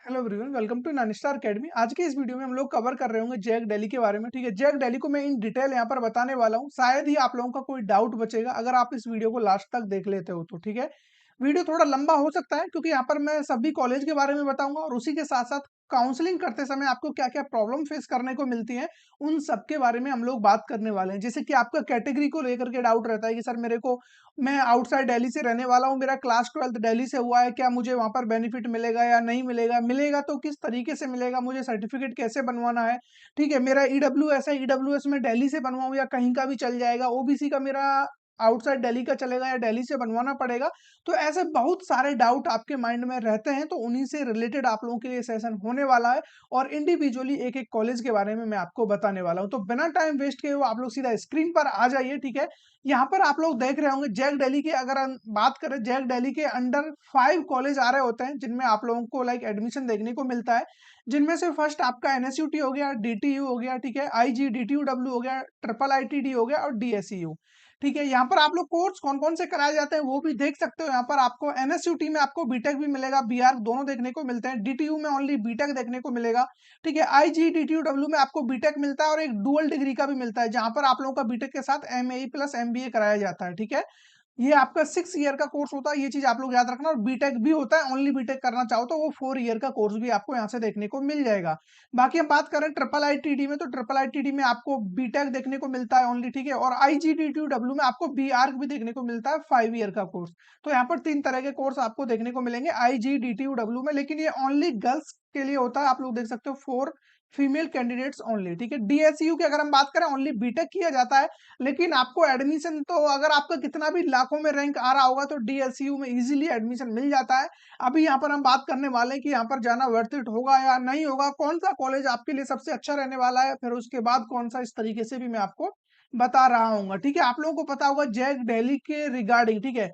Hello everyone, welcome to नानिस्टार academy. आज के इस वीडियो में हम लोग कवर कर रहे होंगे जैक दिल्ली के बारे में। ठीक है, जैक दिल्ली को मैं इन डिटेल यहाँ पर बताने वाला हूँ। शायद ही आप लोगों का कोई डाउट बचेगा अगर आप इस वीडियो को लास्ट तक देख लेते हो तो। ठीक है, वीडियो थोड़ा लंबा हो सकता है क्योंकि यहाँ पर मैं सभी कॉलेज के बारे में बताऊंगा और उसी के साथ साथ काउंसलिंग करते समय आपको क्या क्या प्रॉब्लम फेस करने को मिलती है उन सब के बारे में हम लोग बात करने वाले हैं। जैसे कि आपका कैटेगरी को लेकर के डाउट रहता है कि सर मेरे को, मैं आउटसाइड दिल्ली से रहने वाला हूँ, मेरा क्लास 12th दिल्ली से हुआ है, क्या मुझे वहां पर बेनिफिट मिलेगा या नहीं मिलेगा, मिलेगा तो किस तरीके से मिलेगा, मुझे सर्टिफिकेट कैसे बनवाना है। ठीक है, मेरा ईडब्ल्यूएस है, ईडब्ल्यूएस में दिल्ली से बनवाऊं या कहीं का भी चल जाएगा, ओबीसी का मेरा आउटसाइड दिल्ली का चलेगा या दिल्ली से बनवाना पड़ेगा। तो ऐसे बहुत सारे डाउट आपके माइंड में रहते हैं, तो उन्हीं से रिलेटेड आप लोगों के लिए सेशन होने वाला है और इंडिविजुअली एक एक कॉलेज के बारे में मैं आपको बताने वाला हूं। तो बिना टाइम वेस्ट किए हुए आप लोग सीधा स्क्रीन पर आ जाइए। ठीक है, यहाँ पर आप लोग देख रहे होंगे जैक दिल्ली के, अगर हम बात करें जैक दिल्ली के अंडर 5 कॉलेज आ रहे होते हैं जिनमें आप लोगों को लाइक एडमिशन देखने को मिलता है। जिनमें से फर्स्ट आपका एनएसयूटी हो गया, डीटीयू हो गया, ठीक है, आईजी डीटीयूडब्ल्यू हो गया, ट्रिपल आईटीडी हो गया और डीएसयू। ठीक है, यहाँ पर आप लोग कोर्स कौन कौन से कराए जाते हैं वो भी देख सकते हो। यहाँ पर आपको एनएसयूटी में आपको बीटेक भी मिलेगा, बीआर दोनों देखने को मिलते हैं। डीटीयू में ओनली बीटेक देखने को मिलेगा। ठीक है, आईजीडीटीयूडब्ल्यू में आपको बीटेक मिलता है और एक डुअल डिग्री का भी मिलता है जहां पर आप लोगों का बीटेक के साथ एमएई प्लस एमबीए कराया जाता है। ठीक है, ये आपका 6 ईयर का कोर्स होता है, ये चीज आप लोग याद रखना। और बीटेक भी होता है, ओनली बीटेक करना चाहो तो वो 4 ईयर का कोर्स भी आपको यहाँ से देखने को मिल जाएगा। बाकी हम बात करें ट्रिपल आईटीडी में, तो ट्रिपल आईटीडी में आपको बीटेक देखने को मिलता है ओनली। ठीक है, और आईजीडीटीयूडब्ल्यू में आपको बीआर्क भी देखने को मिलता है, 5 ईयर का कोर्स। तो यहाँ पर 3 तरह के कोर्स आपको देखने को मिलेंगे आईजीडीटीयूडब्ल्यू में, लेकिन ये ओनली गर्ल्स के लिए होता है। आप लोग देख सकते हो 4 फीमेल कैंडिडेट्स ओनली। ठीक है, डीएसयू की अगर हम बात करें ओनली बीटेक किया जाता है, लेकिन आपको एडमिशन तो अगर आपका कितना भी लाखों में रैंक आ रहा होगा तो डीएसयू में इजीली एडमिशन मिल जाता है। अभी यहाँ पर हम बात करने वाले हैं कि यहाँ पर जाना वर्थ इट होगा या नहीं होगा, कौन सा कॉलेज आपके लिए सबसे अच्छा रहने वाला है, फिर उसके बाद कौन सा, इस तरीके से भी मैं आपको बता रहा हूँ। ठीक है, आप लोगों को पता होगा जैक दिल्ली के रिगार्डिंग, ठीक है,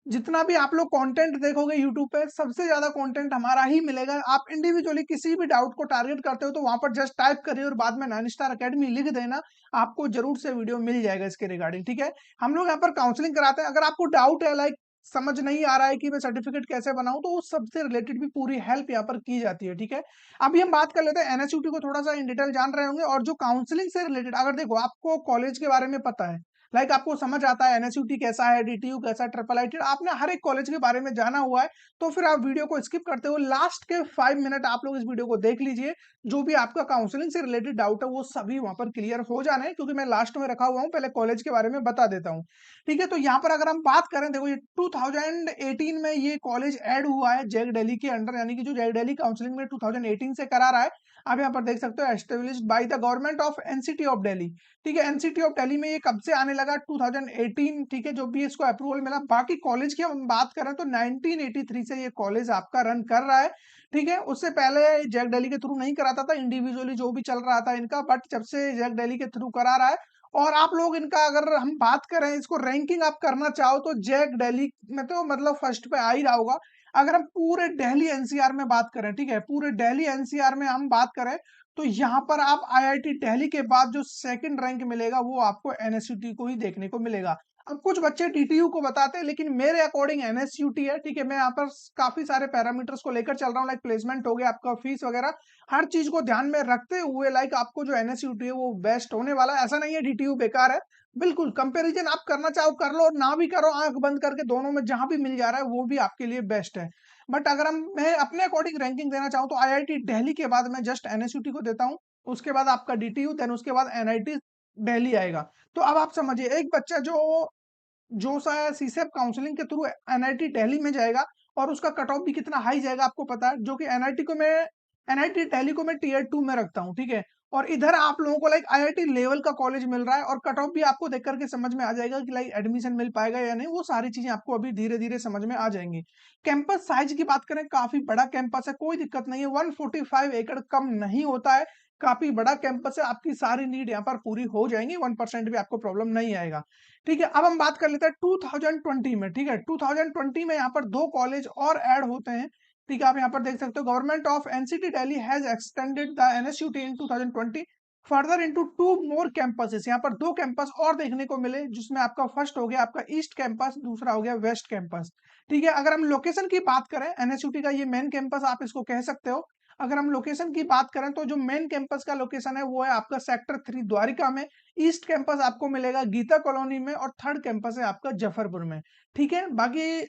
जितना भी आप लोग कंटेंट देखोगे यूट्यूब पे, सबसे ज्यादा कंटेंट हमारा ही मिलेगा। आप इंडिविजुअली किसी भी डाउट को टारगेट करते हो तो वहां पर जस्ट टाइप करिए और बाद में नाइन स्टार अकेडमी लिख देना, आपको जरूर से वीडियो मिल जाएगा इसके रिगार्डिंग। ठीक है, हम लोग यहाँ पर काउंसलिंग कराते हैं। अगर आपको डाउट है, लाइक समझ नहीं आ रहा है कि मैं सर्टिफिकेट कैसे बनाऊं, तो उस सबसे रिलेटेड भी पूरी हेल्प यहाँ पर की जाती है। ठीक है, अभी हम बात कर लेते हैं एनएसयूटी को, थोड़ा सा इन डिटेल जान रहे होंगे। और जो काउंसलिंग से रिलेटेड, अगर देखो आपको कॉलेज के बारे में पता है, लाइक आपको समझ आता है एनएसयूटी कैसा है, डीटीयू कैसा है, ट्रिपल आईटी, आपने हर एक कॉलेज के बारे में जाना हुआ है, तो फिर आप वीडियो को स्किप करते हो, लास्ट के 5 मिनट आप लोग इस वीडियो को देख लीजिए। जो भी आपका काउंसलिंग से रिलेटेड डाउट है वो सभी वहां पर क्लियर हो जाने हैं, क्योंकि मैं लास्ट में रखा हुआ हूँ, पहले कॉलेज के बारे में बता देता हूँ। ठीक है, तो यहाँ पर अगर हम बात करें, देखो ये 2018 में ये कॉलेज ऐड हुआ है जैक दिल्ली के अंडर, यानी कि जो जैक दिल्ली काउंसलिंग में 2018 से करा रहा है। आप यहाँ पर देख सकते हो established by the government of NCT of Delhi. ठीक है, एनसीटी ऑफ दिल्ली में ये कब से आने लगा, 2018। ठीक है, जो भी इसको अप्रूवल मिला। बाकी कॉलेज की हम बात करें तो 1983 से ये कॉलेज आपका रन कर रहा है। ठीक है, उससे पहले जैक दिल्ली के थ्रू नहीं कराता था, इंडिविजुअली जो भी चल रहा था इनका, बट जब से जैक दिल्ली के थ्रू करा रहा है। और आप लोग इनका, अगर हम बात करें इसको रैंकिंग आप करना चाहो तो जैक दिल्ली में तो मतलब फर्स्ट पे आ ही रहा होगा। अगर हम पूरे दिल्ली एनसीआर में बात करें, ठीक है, पूरे दिल्ली एनसीआर में हम बात करें, तो यहाँ पर आप आईआईटी दिल्ली के बाद जो सेकंड रैंक मिलेगा वो आपको एनएसयूटी को ही देखने को मिलेगा। अब कुछ बच्चे डीटीयू को बताते हैं, लेकिन मेरे अकॉर्डिंग एनएसयूटी है। ठीक है, मैं यहाँ पर काफी सारे पैरामीटर्स को लेकर चल रहा हूँ, लाइक प्लेसमेंट हो गया, आपका फीस वगैरह, हर चीज को ध्यान में रखते हुए लाइक आपको जो एनएसयूटी है वो बेस्ट होने वाला है। ऐसा नहीं है डीटीयू बेकार है, बिल्कुल कंपैरिजन आप करना चाहो कर लो, और ना भी करो, आंख बंद करके दोनों में जहां भी मिल जा रहा है वो भी आपके लिए बेस्ट है। बट अगर मैं अपने अकॉर्डिंग रैंकिंग देना चाहूँ तो आईआईटी दिल्ली के बाद मैं जस्ट एनएसयूटी को देता हूँ, उसके बाद आपका डीटीयू, देन उसके बाद एनआईटी दिल्ली आएगा। तो अब आप समझिए, एक बच्चा जो जो सा सीसेप काउंसलिंग के थ्रू एनआईटी दिल्ली में जाएगा और उसका कट ऑफ भी कितना हाई जाएगा आपको पता है, जो कि एनआईटी दिल्ली को मैं टीयर 2 में रखता हूँ। ठीक है, और इधर आप लोगों को लाइक आईआईटी लेवल का कॉलेज मिल रहा है, और कट ऑफ भी आपको देख करके समझ में आ जाएगा कि लाइक एडमिशन मिल पाएगा या नहीं, वो सारी चीजें आपको अभी धीरे धीरे समझ में आ जाएंगी। कैंपस साइज की बात करें, काफी बड़ा कैंपस है, कोई दिक्कत नहीं है, 145 एकड़ कम नहीं होता है, काफी बड़ा कैंपस है, आपकी सारी नीड यहाँ पर पूरी हो जाएंगी, 1% भी आपको प्रॉब्लम नहीं आएगा। ठीक है, अब हम बात कर लेते हैं 2020 में। ठीक है, 2020 में यहाँ पर 2 कॉलेज और ऐड होते हैं। ठीक है, आप यहाँ पर देख सकते हो, government of NCT Delhi has extended the NSUT in 2020 further into 2 more campuses, यहाँ पर 2 कैंपस और देखने को मिले, जिसमें आपका फर्स्ट हो गया आपका ईस्ट कैंपस, दूसरा हो गया वेस्ट कैंपस। ठीक है, अगर हम लोकेशन की बात करें, एनएसयूटी का ये मेन कैंपस आप इसको कह सकते हो। अगर हम लोकेशन की बात करें तो जो मेन कैंपस का लोकेशन है वो है आपका सेक्टर 3 द्वारिका में। ईस्ट कैंपस आपको मिलेगा गीता कॉलोनी में और थर्ड कैंपस है आपका जफरपुर में। ठीक है, बाकी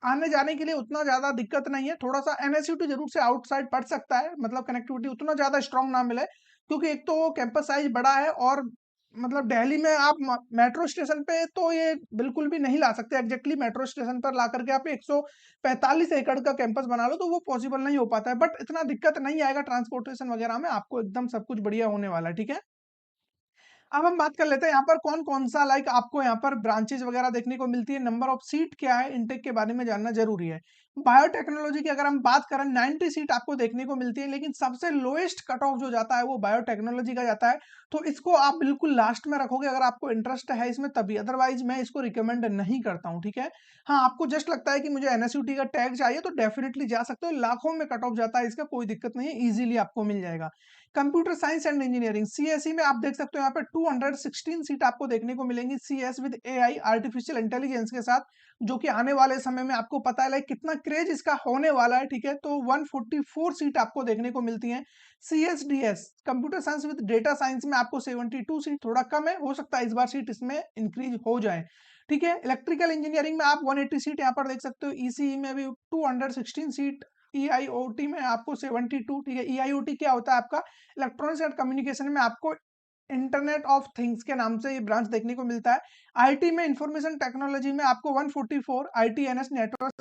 आने जाने के लिए उतना ज्यादा दिक्कत नहीं है, थोड़ा सा एनएसयूटी जरूर से आउटसाइड पड़ सकता है, मतलब कनेक्टिविटी उतना ज्यादा स्ट्रांग ना मिले, क्योंकि एक तो कैंपस साइज बड़ा है और मतलब दिल्ली में आप मेट्रो स्टेशन पे तो ये बिल्कुल भी नहीं ला सकते एग्जैक्टली मेट्रो स्टेशन पर ला करके आप 145 एकड़ का कैंपस बना लो, तो वो पॉसिबल नहीं हो पाता है। बट इतना दिक्कत नहीं आएगा ट्रांसपोर्टेशन वगैरह में, आपको एकदम सब कुछ बढ़िया होने वाला है। ठीक है, अब हम बात कर लेते हैं यहाँ पर कौन कौन सा लाइक आपको यहाँ पर ब्रांचेज वगैरह देखने को मिलती है, नंबर ऑफ सीट क्या है, इनटेक के बारे में जानना जरूरी है। बायोटेक्नोलॉजी की अगर हम बात करें 90 सीट आपको देखने को मिलती है, लेकिन सबसे लोएस्ट कट ऑफ जो जाता है वो बायोटेक्नोलॉजी का जाता है। तो इसको आप बिल्कुल लास्ट में रखोगे अगर आपको इंटरेस्ट है इसमें तभी, अदरवाइज मैं इसको रिकमेंड नहीं करता हूँ। ठीक है, हाँ आपको जस्ट लगता है कि मुझे एनएसयूटी का टैग चाहिए तो डेफिनेटली जा सकते हो, लाखों में कट ऑफ जाता है इसका, कोई दिक्कत नहीं है, इजीली आपको मिल जाएगा। Computer science and engineering CSE में आप देख सकते हो यहाँ पे 216 सीट आपको देखने को मिलेंगी, CS with AI artificial intelligence के साथ, जो कि आने वाले समय में आपको पता है लाइक कितना क्रेज इसका होने वाला है। ठीक है, तो 144 सीट आपको देखने को मिलती हैं। CSDS computer science with data science में आपको 72 सीट, थोड़ा कम है, हो सकता है इस बार सीट इसमें इंक्रीज हो जाए। ठीक है, इलेक्ट्रिकल इंजीनियरिंग में आप 180 सीट यहाँ पर देख सकते हो, ईसीई में भी 216 सीट, ईआईओटी में आपको 72। ठीक है, ईआईओटी क्या होता है आपका, इलेक्ट्रॉनिक्स एंड कम्युनिकेशन में आपको इंटरनेट ऑफ थिंग्स के नाम से ये ब्रांच देखने को मिलता है। आईटी में इंफॉर्मेशन टेक्नोलॉजी में आपको 144, आईटीएनएस नेटवर्क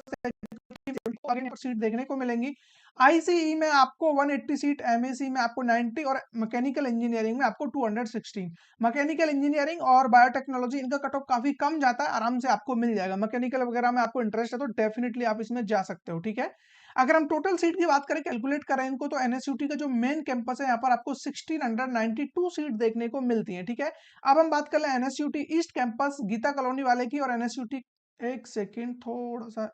सीट देखने को मिलेंगी। आईसीई में आपको 180 सीट, एमएसी में आपको 90 और मैकेनिकल इंजीनियरिंग में आपको 216। मैकेनिकल इंजीनियरिंग और बायोटेक्नोलॉजी इनका कट ऑफ काफी कम जाता है, आराम से आपको मिल जाएगा। मैकेनिकल वगैरह में आपको इंटरेस्ट है तो डेफिनेटली आप इसमें जा सकते हो। ठीक है, अगर हम टोटल सीट की बात करें, कैलकुलेट करें इनको, तो एनएसयूटी का जो मेन कैंपस है यहाँ पर आपको 1692 सीट देखने को मिलती है। ठीक है, अब हम बात कर ले NSUT east campus Gita colony वाले की, और एनएसयूटी, एक सेकेंड थोड़ा सा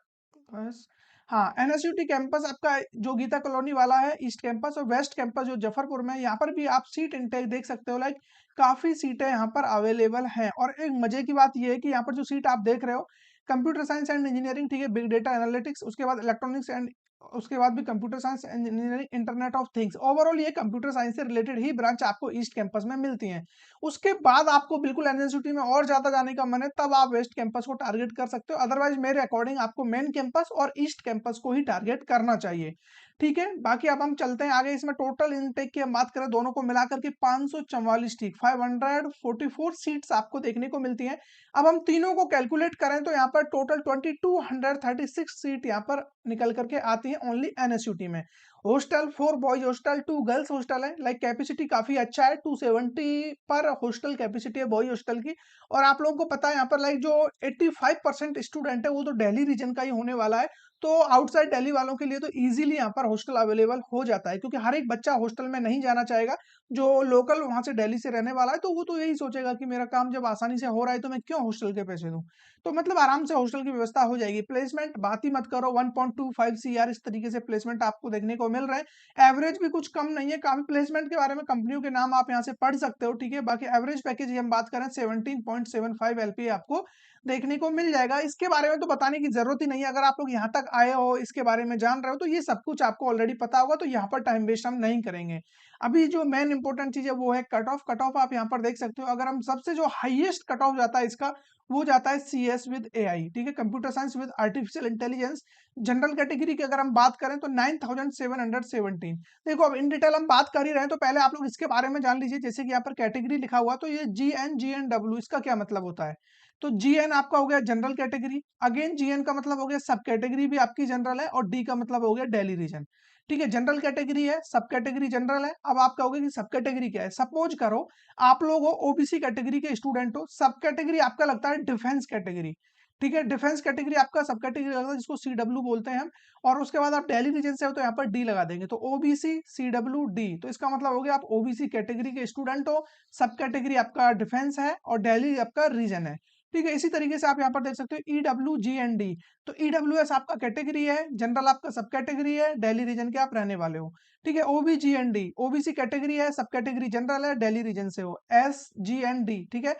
बस, हाँ एनएसयूटी कैंपस आपका जो गीता कॉलोनी वाला है ईस्ट कैंपस, और वेस्ट कैंपस जो जफरपुर में है, यहाँ पर भी आप सीट इंटेक देख सकते हो, लाइक काफी सीटें यहाँ पर अवेलेबल हैं। और एक मजे की बात यह है कि यहाँ पर जो सीट आप देख रहे हो, कंप्यूटर साइंस एंड इंजीनियरिंग, ठीक है, बिग डेटा एनालिटिक्स, उसके बाद इलेक्ट्रॉनिक्स एंड, उसके बाद भी computer science engineering, internet of things, overall ये कंप्यूटर साइंस से रिलेटेड ही ब्रांच आपको ईस्ट कैंपस में मिलती हैं। उसके बाद आपको बिल्कुल एनएसयूटी में और ज्यादा जाने का मन है तब आप वेस्ट कैंपस को टारगेट कर सकते हो, अदरवाइज मेरे अकॉर्डिंग आपको मेन कैंपस और ईस्ट कैंपस को ही टारगेट करना चाहिए। ठीक है, बाकी अब हम चलते हैं आगे। इसमें टोटल इनटेक की हम बात करें दोनों को मिलाकर के 544, ठीक 544 सीट्स आपको देखने को मिलती हैं। अब हम तीनों को कैलकुलेट करें तो यहाँ पर टोटल 2236 सीट यहाँ पर निकल करके आती है ओनली एनएसयूटी में। Hostel 4 boys hostel 2 girls hostel है, लाइक कैपेसिटी काफी अच्छा है, 270 पर हॉस्टल कैपेसिटी है बॉयज हॉस्टल की। और आप लोगों को पता है यहाँ पर लाइक जो 85% स्टूडेंट है वो तो दिल्ली रीजन का ही होने वाला है, तो आउटसाइड दिल्ली वालों के लिए तो इजीली यहाँ पर हॉस्टल अवेलेबल हो जाता है, क्योंकि हर एक बच्चा हॉस्टल में नहीं जाना चाहेगा। जो लोकल वहां से दिल्ली से रहने वाला है तो वो तो यही सोचेगा कि मेरा काम जब आसानी से हो रहा है तो मैं क्यों हॉस्टल के पैसे दूं। तो मतलब आराम से हॉस्टल की व्यवस्था हो जाएगी। प्लेसमेंट बात ही मत करो, 1.25 सीआर इस तरीके से प्लेसमेंट आपको देखने को मिल रहे हैं। एवरेज भी कुछ कम नहीं है, काफी प्लेसमेंट के बारे में कंपनियों के नाम आप यहाँ से पढ़ सकते हो। ठीक है, बाकी एवरेज पैकेज हम बात करें 17.75 एलपी आपको देखने को मिल जाएगा। इसके बारे में तो बताने की जरूरत ही नहीं है, अगर आप लोग यहाँ तक आए हो इसके बारे में जान रहे हो तो ये सब कुछ आपको ऑलरेडी पता होगा, तो यहाँ पर टाइम वेस्ट हम नहीं करेंगे। अभी जो मेन इंपॉर्टेंट चीज है वो है कट ऑफ। कट ऑफ आप यहाँ पर देख सकते हो, अगर हम सबसे जो हाईएस्ट कट ऑफ जाता है इसका वो जाता है सीएस विद एआई, ठीक है, computer science with artificial intelligence. General category की अगर हम बात करें तो 9717। देखो अब इन डिटेल हम बात कर ही रहे हैं तो पहले आप लोग इसके बारे में जान लीजिए। जैसे कि यहाँ पर कैटेगरी लिखा हुआ, तो ये GN इसका क्या मतलब होता है। तो जीएन आपका हो गया जनरल कैटेगरी, अगेन जीएन का मतलब हो गया सब कैटेगरी भी आपकी जनरल है, और डी का मतलब हो गया दिल्ली रीजन। ठीक है, जनरल कैटेगरी है, सब कैटेगरी जनरल है। अब आप कहोगे कि सब कैटेगरी क्या है, सपोज करो आप लोग हो ओबीसी कैटेगरी के स्टूडेंट हो, सब कैटेगरी आपका लगता है डिफेंस कैटेगरी। ठीक है, डिफेंस कैटेगरी आपका सब कैटेगरी लगता है जिसको सीडब्ल्यू बोलते हैं हम। और उसके बाद आप दिल्ली रीजन से हो तो यहाँ पर डी लगा देंगे, तो ओबीसी सीडब्ल्यू डी, तो इसका मतलब हो गया आप ओबीसी कैटेगरी के स्टूडेंट हो, सब कैटेगरी आपका डिफेंस है और दिल्ली आपका रीजन है। ठीक है, इसी तरीके से आप यहाँ पर देख सकते हो EWGND। तो EWS आपका कैटेगरी है, जनरल आपका सब कैटेगरी है, दिल्ली रीजन के आप रहने वाले हो। ठीक है, OBGND, ओबीसी कैटेगरी है, सब कैटेगरी जनरल है, दिल्ली रीजन से हो। SGND, ठीक है,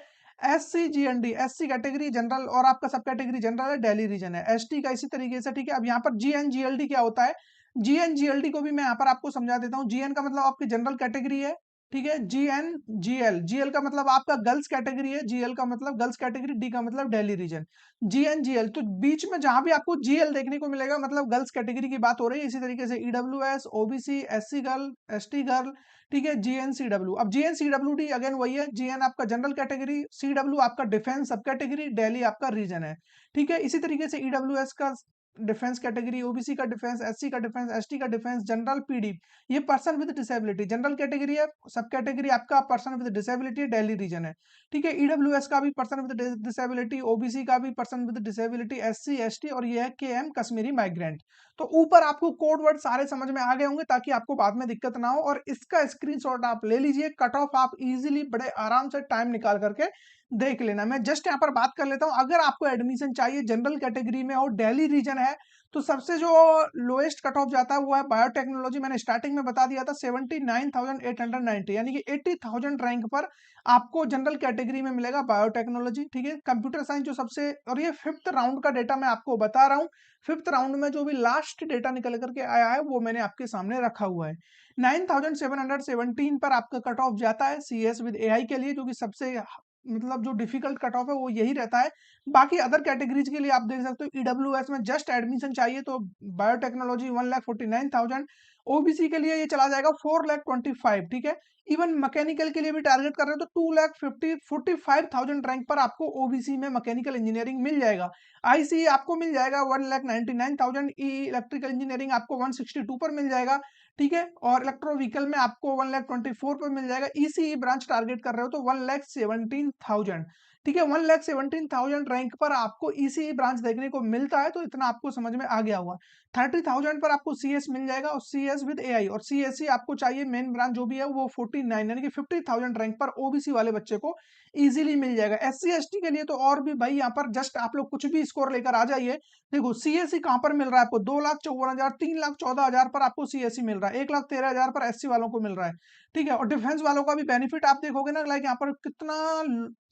SCGND, SC कैटेगरी जनरल और आपका सब कैटेगरी जनरल है, दिल्ली रीजन है। ST का इसी तरीके से। ठीक है, अब यहाँ पर GNGLD क्या होता है, GNGLD को भी मैं यहाँ पर आपको समझा देता हूँ। GN का मतलब आपकी जनरल कैटेगरी है, ठीक है। GNGL, GL का मतलब आपका गर्ल्स कैटेगरी है, GL का मतलब गर्ल्स कैटेगरी, D का मतलब दिल्ली रीजन। GNGL, तो बीच में जहां भी आपको GL देखने को मिलेगा मतलब गर्ल्स कैटेगरी की बात हो रही है। इसी तरीके से EWS, OBC, SC girl, ST girl, ठीक है, GNCW। अब GNCWD अगेन वही है, GN आपका जनरल कैटेगरी, CW आपका डिफेंस सब कैटेगरी, दिल्ली आपका रीजन है। ठीक है, इसी तरीके से EWS का डिफेंस कैटेगरी, OBC का डिफेंस, SC का डिफेंस, ST का डिफेंस, जनरल, PD ये person with disability general category है। सब कैटेगरी आपका person with disability Delhi region है। ठीक है, EWS का भी पर्सन विद डिसेबिलिटी, OBC का भी person with disability, SC, ST और ये है KM कश्मीरी माइग्रेंट। तो ऊपर आपको कोड वर्ड सारे समझ में आ गए होंगे ताकि आपको बाद में दिक्कत ना हो, और इसका स्क्रीनशॉट आप ले लीजिए। कट ऑफ आप इजीली बड़े आराम से टाइम निकाल करके देख लेना। मैं जस्ट यहाँ पर बात कर लेता हूँ। अगर आपको एडमिशन चाहिए जनरल कैटेगरी में और दिल्ली रीजन है तो सबसे जो लोएस्ट कट ऑफ जाता है वो है बायोटेक्नोलॉजी। मैंने स्टार्टिंग में बता दिया था 79,890, यानी कि 80,000 रैंक पर आपको जनरल कैटेगरी में मिलेगा बायोटेक्नोलॉजी। ठीक है, कंप्यूटर साइंस जो सबसे, और ये 5th राउंड का डेटा मैं आपको बता रहा हूँ। 5th राउंड में जो भी लास्ट डेटा निकल करके आया है वो मैंने आपके सामने रखा हुआ है। 9,717 पर आपका कट ऑफ जाता है CS विद AI के लिए, जो कि सबसे मतलब जो डिफिकल्ट कट ऑफ है वो यही रहता है। बाकी अदर कैटेगरीज के लिए आप देख सकते हो EWS में जस्ट एडमिशन चाहिए तो बायोटेक्नोलॉजी 1,49,000, OBC के लिए ये चला जाएगा 4,25,000। ठीक है, इवन मैकेनिकल के लिए भी टारगेट कर रहे हो तो 2,45,000 रैंक पर आपको OBC में मैकेनिकल इंजीनियरिंग मिल जाएगा। ICE आपको मिल जाएगा 1,99,000, इलेक्ट्रिकल इंजीनियरिंग आपको 162 पर मिल जाएगा। ठीक है, और इलेक्ट्रो व्हीकल में आपको 1,24,000 पर मिल जाएगा। ECE ब्रांच टारगेट कर रहे हो तो 1,17,000। ठीक है, 1,17,000 रैंक पर आपको ECE ब्रांच देखने को मिलता है, तो इतना आपको समझ में आ गया होगा। 30,000 पर आपको CS मिल जाएगा और CS विद AI, और CSE आपको चाहिए मेन ब्रांच जो भी है वो 49 यानी कि 50,000 रैंक पर OBC वाले बच्चे को इजीली मिल जाएगा। SC ST के लिए तो और भी भाई यहाँ पर जस्ट आप लोग कुछ भी स्कोर लेकर आ जाइए। देखो CSE कहाँ पर मिल रहा है आपको, 2,54,000, 3,14,000 पर आपको CSE मिल रहा है, 1,13,000 पर SC वालों को मिल रहा है। ठीक है, और डिफेंस वालों का भी बेनिफिट आप देखोगे ना, लाइक यहाँ पर कितना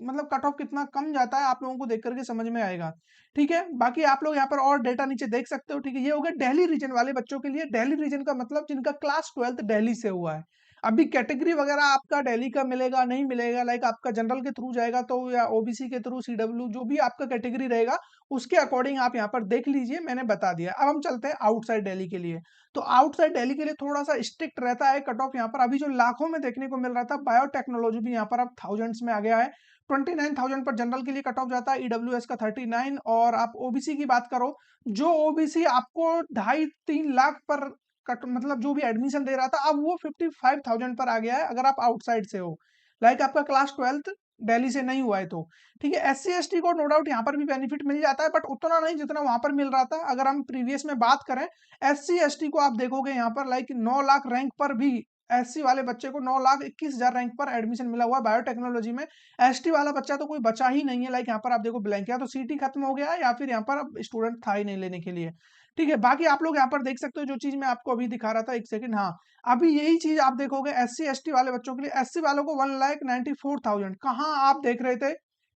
मतलब कट ऑफ कितना कम जाता है, आप लोगों को देख करके समझ में आएगा। ठीक है, बाकी आप लोग यहाँ पर और डेटा नीचे देख सकते हो। ठीक है, ये हो गया दिल्ली रीजन वाले बच्चों के लिए। दिल्ली रीजन का मतलब जिनका क्लास 12th दिल्ली से हुआ है। अभी कैटेगरी वगैरह आपका दिल्ली का मिलेगा नहीं मिलेगा, लाइक आपका जनरल के थ्रू जाएगा तो, या OBC के थ्रू, CW जो भी आपका कैटेगरी रहेगा उसके अकॉर्डिंग आप यहाँ पर देख लीजिए, मैंने बता दिया। अब हम चलते हैं आउटसाइड दिल्ली के लिए। तो आउटसाइड दिल्ली के लिए थोड़ा सा स्ट्रिक्ट रहता है कट ऑफ। यहाँ पर अभी जो लाखों में देखने को मिल रहा था, बायोटेक्नोलॉजी भी यहाँ पर अब थाउजेंड्स में आ गया है। 29,000 पर जनरल के लिए कट ऑफ जाता है, EWS का 39। और आप OBC की बात करो, जो OBC आपको 2.5-3 लाख पर कट मतलब जो भी एडमिशन दे रहा था, अब वो 55,000 पर आ गया है अगर आप आउटसाइड से हो, लाइक आपका क्लास 12th दिल्ली से नहीं हुआ है तो। ठीक है, SC ST को नो डाउट यहाँ पर भी बेनिफिट मिल जाता है, बट उतना नहीं जितना वहां पर मिल रहा था। अगर हम प्रीवियस में बात करें, SC ST को आप देखोगे यहाँ पर लाइक 9 लाख रैंक पर भी SC वाले बच्चे को 9,21,000 रैंक पर एडमिशन मिला हुआ है बायोटेक्नोलॉजी में। ST वाला बच्चा तो कोई बचा ही नहीं है, लाइक यहाँ पर आप देखो ब्लैंक, या तो सीटी खत्म हो गया है या फिर यहाँ पर अब स्टूडेंट था ही नहीं लेने के लिए। ठीक है, बाकी आप लोग यहाँ पर देख सकते हो जो चीज मैं आपको अभी दिखा रहा था, एक सेकंड, हाँ अभी यही चीज आप देखोगे SC ST वाले बच्चों के लिए। SC वालों को 1,94,000, कहाँ आप देख रहे थे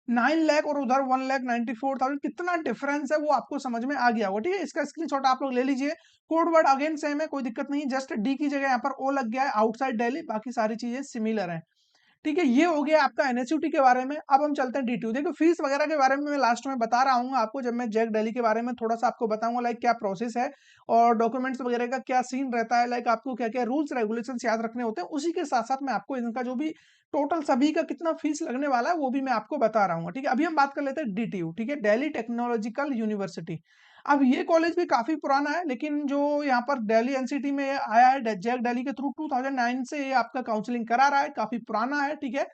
9 लाख और उधर 1,94,000, कितना डिफरेंस है वो आपको समझ में आ गया होगा। ठीक है, इसका स्क्रीनशॉट आप लोग ले लीजिए। कोड वर्ड अगेन सेम है, कोई दिक्कत नहीं, जस्ट डी की जगह यहाँ पर ओ लग गया है, आउटसाइड दिल्ली, बाकी सारी चीजें सिमिलर है। ठीक है, ये हो गया आपका NSUT के बारे में। अब हम चलते हैं DTU। देखो फीस वगैरह के बारे में मैं लास्ट में बता रहा हूँ आपको, जब मैं जैक दिल्ली के बारे में थोड़ा सा आपको बताऊंगा लाइक क्या प्रोसेस है और डॉक्यूमेंट्स वगैरह का क्या सीन रहता है, लाइक आपको क्या क्या रूल्स रेगुलेशंस याद रखने होते हैं, उसी के साथ साथ मैं आपको इनका जो भी टोटल सभी का कितना फीस लगने वाला है वो भी मैं आपको बता रहा हूँ। ठीक है, अभी हम बात कर लेते हैं DTU। ठीक है, दिल्ली टेक्नोलॉजिकल यूनिवर्सिटी। अब ये कॉलेज भी काफी पुराना है, लेकिन जो यहाँ पर दिल्ली NCT में आया है जैक दिल्ली के थ्रू 2009 से ये आपका काउंसलिंग करा रहा है, काफी पुराना है। ठीक है,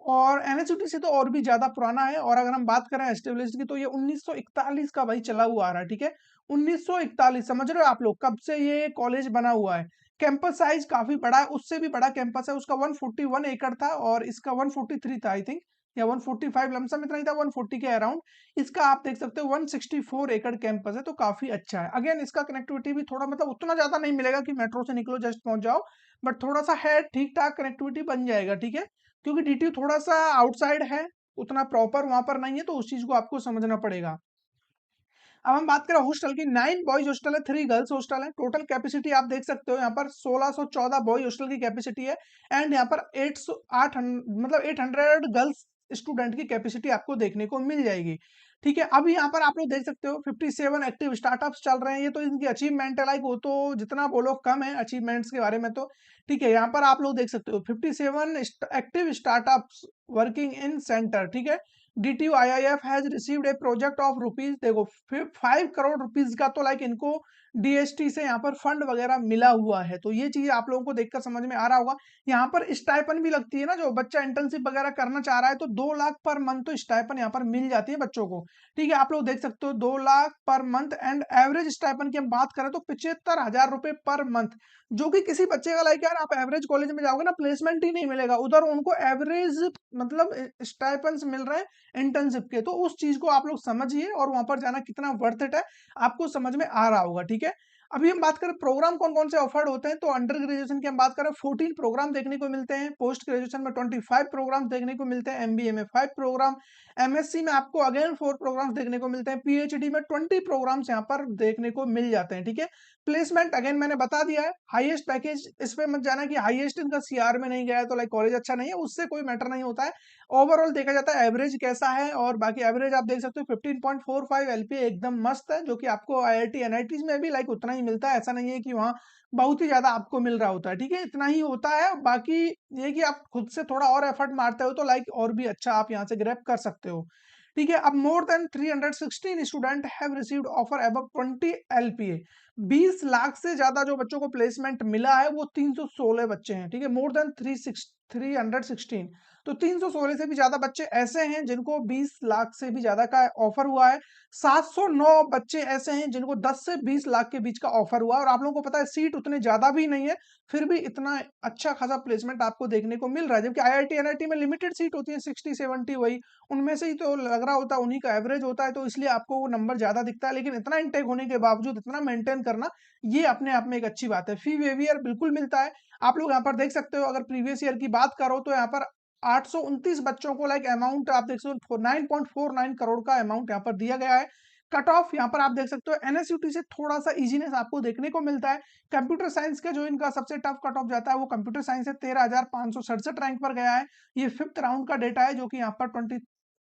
और NSUT से तो और भी ज्यादा पुराना है। और अगर हम बात करें एस्टेब्लिश्ड की तो ये 1941 का भाई चला हुआ आ रहा है। ठीक है, 1941, समझ रहे हो आप लोग कब से ये कॉलेज बना हुआ है। कैंपस साइज काफी बड़ा है, उससे भी बड़ा कैंपस है, उसका 141 एकड़ था और इसका 143 था आई थिंक। या 145 लमसम इतना ही था, 140 के अराउंड। इसका आप देख सकते हो 164 एकड़ कैंपस है, तो काफी अच्छा है। अगेन इसका कनेक्टिविटी भी थोड़ा मतलब उतना ज्यादा नहीं मिलेगा कि मेट्रो से निकलो जस्ट पहुंच जाओ, बट थोड़ा सा है, ठीक ठाक कनेक्टिविटी बन जाएगा, ठीक है। क्योंकि डीटीयू थोड़ा सा आउटसाइड है, उतना प्रॉपर वहां पर नहीं है, तो उस चीज को आपको समझना पड़ेगा। अब हम बात करें हॉस्टल की, 9 बॉयज हॉस्टल है, 3 गर्ल्स हॉस्टल है। टोटल कैपेसिटी आप देख सकते हो यहाँ पर 1614 बॉय हॉस्टल की कैपेसिटी है, एंड यहाँ पर 800 गर्ल्स स्टूडेंट की कैपेसिटी आपको देखने को मिल जाएगी, ठीक है। अभी यहाँ पर आप लोग देख सकते हो 57 एक्टिव स्टार्टअप्स चल रहे हैं, ये तो इनकी अचीवमेंट है, लाइक वो तो जितना बोलो कम है अचीवमेंट्स के बारे में, तो ठीक है। यहाँ पर आप लोग देख सकते हो 57 active startups working in centre, ठीक है। DTU IIF has received A project of rupees, देखो 5 करोड़ रुपीज का तो लाइक इनको DST से यहाँ पर फंड वगैरह मिला हुआ है, तो ये चीज आप लोगों को देखकर समझ में आ रहा होगा। यहाँ पर स्टाइपन भी लगती है ना, जो बच्चा इंटर्नशिप वगैरह करना चाह रहा है, तो 2 लाख पर मंथ तो स्टाइपन यहाँ पर मिल जाती है बच्चों को, ठीक है। आप लोग देख सकते हो 2 lakh per month, and average stipend की हम बात करें तो 75,000 रुपए पर मंथ, जो कि किसी बच्चे का लाइक यार आप एवरेज कॉलेज में जाओगे ना, प्लेसमेंट ही नहीं मिलेगा उधर, उनको एवरेज मतलब स्टाइपेंस मिल रहे हैं इंटर्नशिप के, तो उस चीज को आप लोग समझिए, और वहां पर जाना कितना वर्थ इट है आपको समझ में आ रहा होगा, ठीक है। अभी हम बात करें प्रोग्राम कौन कौन से ऑफर्ड होते हैं, तो अंडर ग्रेजुएशन की हम बात करें 14 प्रोग्राम देखने को मिलते हैं, पोस्ट ग्रेजुएशन में 25 प्रोग्राम देखने को मिलते हैं, MBA में 5 प्रोग्राम, MSc में आपको अगेन 4 प्रोग्राम्स देखने को मिलते हैं, PhD में 20 प्रोग्राम्स यहाँ पर देखने को मिल जाते हैं, ठीक है। प्लेसमेंट अगेन मैंने बता दिया है, हाईएस्ट पैकेज इस पे मत जाना कि हाईएस्ट इनका CR में नहीं गया है तो लाइक कॉलेज अच्छा नहीं है, उससे कोई मैटर नहीं होता है। ओवरऑल देखा जाता है एवरेज कैसा है, और बाकी एवरेज आप देख सकते हो 15.45 LPA एकदम मस्त है, जो कि आपको IIT NIT में भी लाइक उतना ही मिलता है, ऐसा नहीं है कि वहाँ बहुत ही ज्यादा आपको मिल रहा होता है, ठीक है। इतना ही होता है, बाकी ये कि आप खुद से थोड़ा और एफर्ट मारते हो तो लाइक और भी अच्छा आप यहाँ से ग्रैब कर सकते हो, ठीक है। अब more than 316 student have received offer above 20 LPA, 20 lakh से ज्यादा जो बच्चों को प्लेसमेंट मिला है वो 316 बच्चे हैं, ठीक है। मोर देन 316, तो 316 से भी ज्यादा बच्चे ऐसे हैं जिनको 20 लाख से भी ज्यादा का ऑफर हुआ है। 709 बच्चे ऐसे हैं जिनको 10 से 20 लाख के बीच का ऑफर हुआ है, और आप लोगों को पता है सीट उतने ज्यादा भी नहीं है, फिर भी इतना अच्छा खासा प्लेसमेंट आपको देखने को मिल रहा है, जबकि IIT NIT में लिमिटेड सीट होती है 60-70, वही उनमें से ही तो लग रहा होता है, उन्हीं का एवरेज होता है, तो इसलिए आपको वो नंबर ज्यादा दिखता है। लेकिन इतना इंटेक होने के बावजूद इतना मेंटेन करना, ये अपने आप में एक अच्छी बात है। फी वेवियर बिल्कुल मिलता है, आप लोग यहाँ पर देख सकते हो। अगर प्रीवियस ईयर की बात करो तो यहाँ पर 829 बच्चों को लाइक अमाउंट आप देख सकते हो 9.49 करोड़ का अमाउंट यहाँ पर दिया गया है। कट ऑफ यहाँ पर आप देख सकते हो NSUT से थोड़ा सा इजीनेस आपको देखने को मिलता है। कंप्यूटर साइंस का जो इनका सबसे टफ कट ऑफ जाता है वो कंप्यूटर साइंस से 13,567 रैंक पर गया है। ये 5th राउंड का डेटा है, जो कि यहाँ पर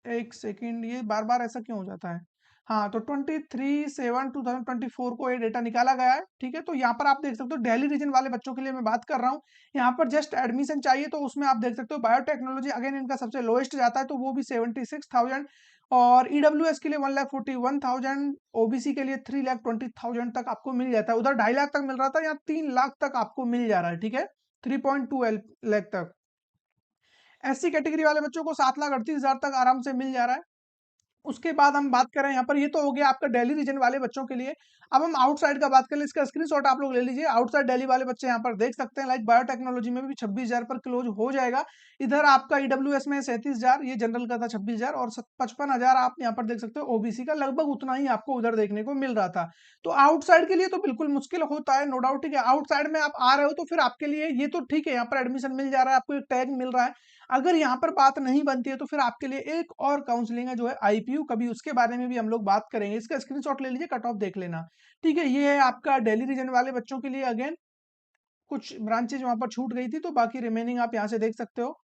एक सेकेंड, ये बार बार ऐसा क्यों हो जाता है। हाँ, तो 23/7/2024 को ये डेटा निकाला गया है, ठीक है। तो यहाँ पर आप देख सकते हो दिल्ली रीजन वाले बच्चों के लिए मैं बात कर रहा हूँ। यहाँ पर जस्ट एडमिशन चाहिए तो उसमें आप देख सकते हो बायोटेक्नोलॉजी अगेन इनका सबसे लोएस्ट जाता है, तो वो भी 76,000, और EWS के लिए 1,41,000, OBC के लिए 3,20,000 तक आपको मिल जाता है। उधर 2.5 लाख तक मिल रहा था, यहाँ 3 लाख तक आपको मिल जा रहा है, ठीक है। 3.2 लाख तक। SC कैटेगरी वाले बच्चों को 7,38,000 तक आराम से मिल जा रहा है। उसके बाद हम बात करें यहाँ पर, ये तो हो गया आपका दिल्ली रीजन वाले बच्चों के लिए। अब हम आउटसाइड का बात करें, इसका स्क्रीनशॉट आप लोग ले लीजिए। आउटसाइड दिल्ली वाले बच्चे यहाँ पर देख सकते हैं, लाइक बायोटेक्नोलॉजी में भी 26,000 पर क्लोज हो जाएगा। इधर आपका EWS में 37,000, ये जनरल का था 26,000, और 55,000 आप यहाँ पर देख सकते हो OBC का, लगभग उतना ही आपको उधर देखने को मिल रहा था। तो आउटसाइड के लिए तो बिल्कुल मुश्किल होता है, नो डाउट, ठीक है। आउटसाइड में आप आ रहे हो तो फिर आपके लिए ये तो ठीक है, यहाँ पर एडमिशन मिल जा रहा है, आपको एक टैग मिल रहा है। अगर यहाँ पर बात नहीं बनती है तो फिर आपके लिए एक और काउंसलिंग है, जो है IPU, कभी उसके बारे में भी हम लोग बात करेंगे। इसका स्क्रीनशॉट ले लीजिए, कट ऑफ देख लेना, ठीक है। ये है आपका दिल्ली रीजन वाले बच्चों के लिए। अगेन कुछ ब्रांचेज वहां पर छूट गई थी, तो बाकी रिमेनिंग आप यहाँ से देख सकते हो।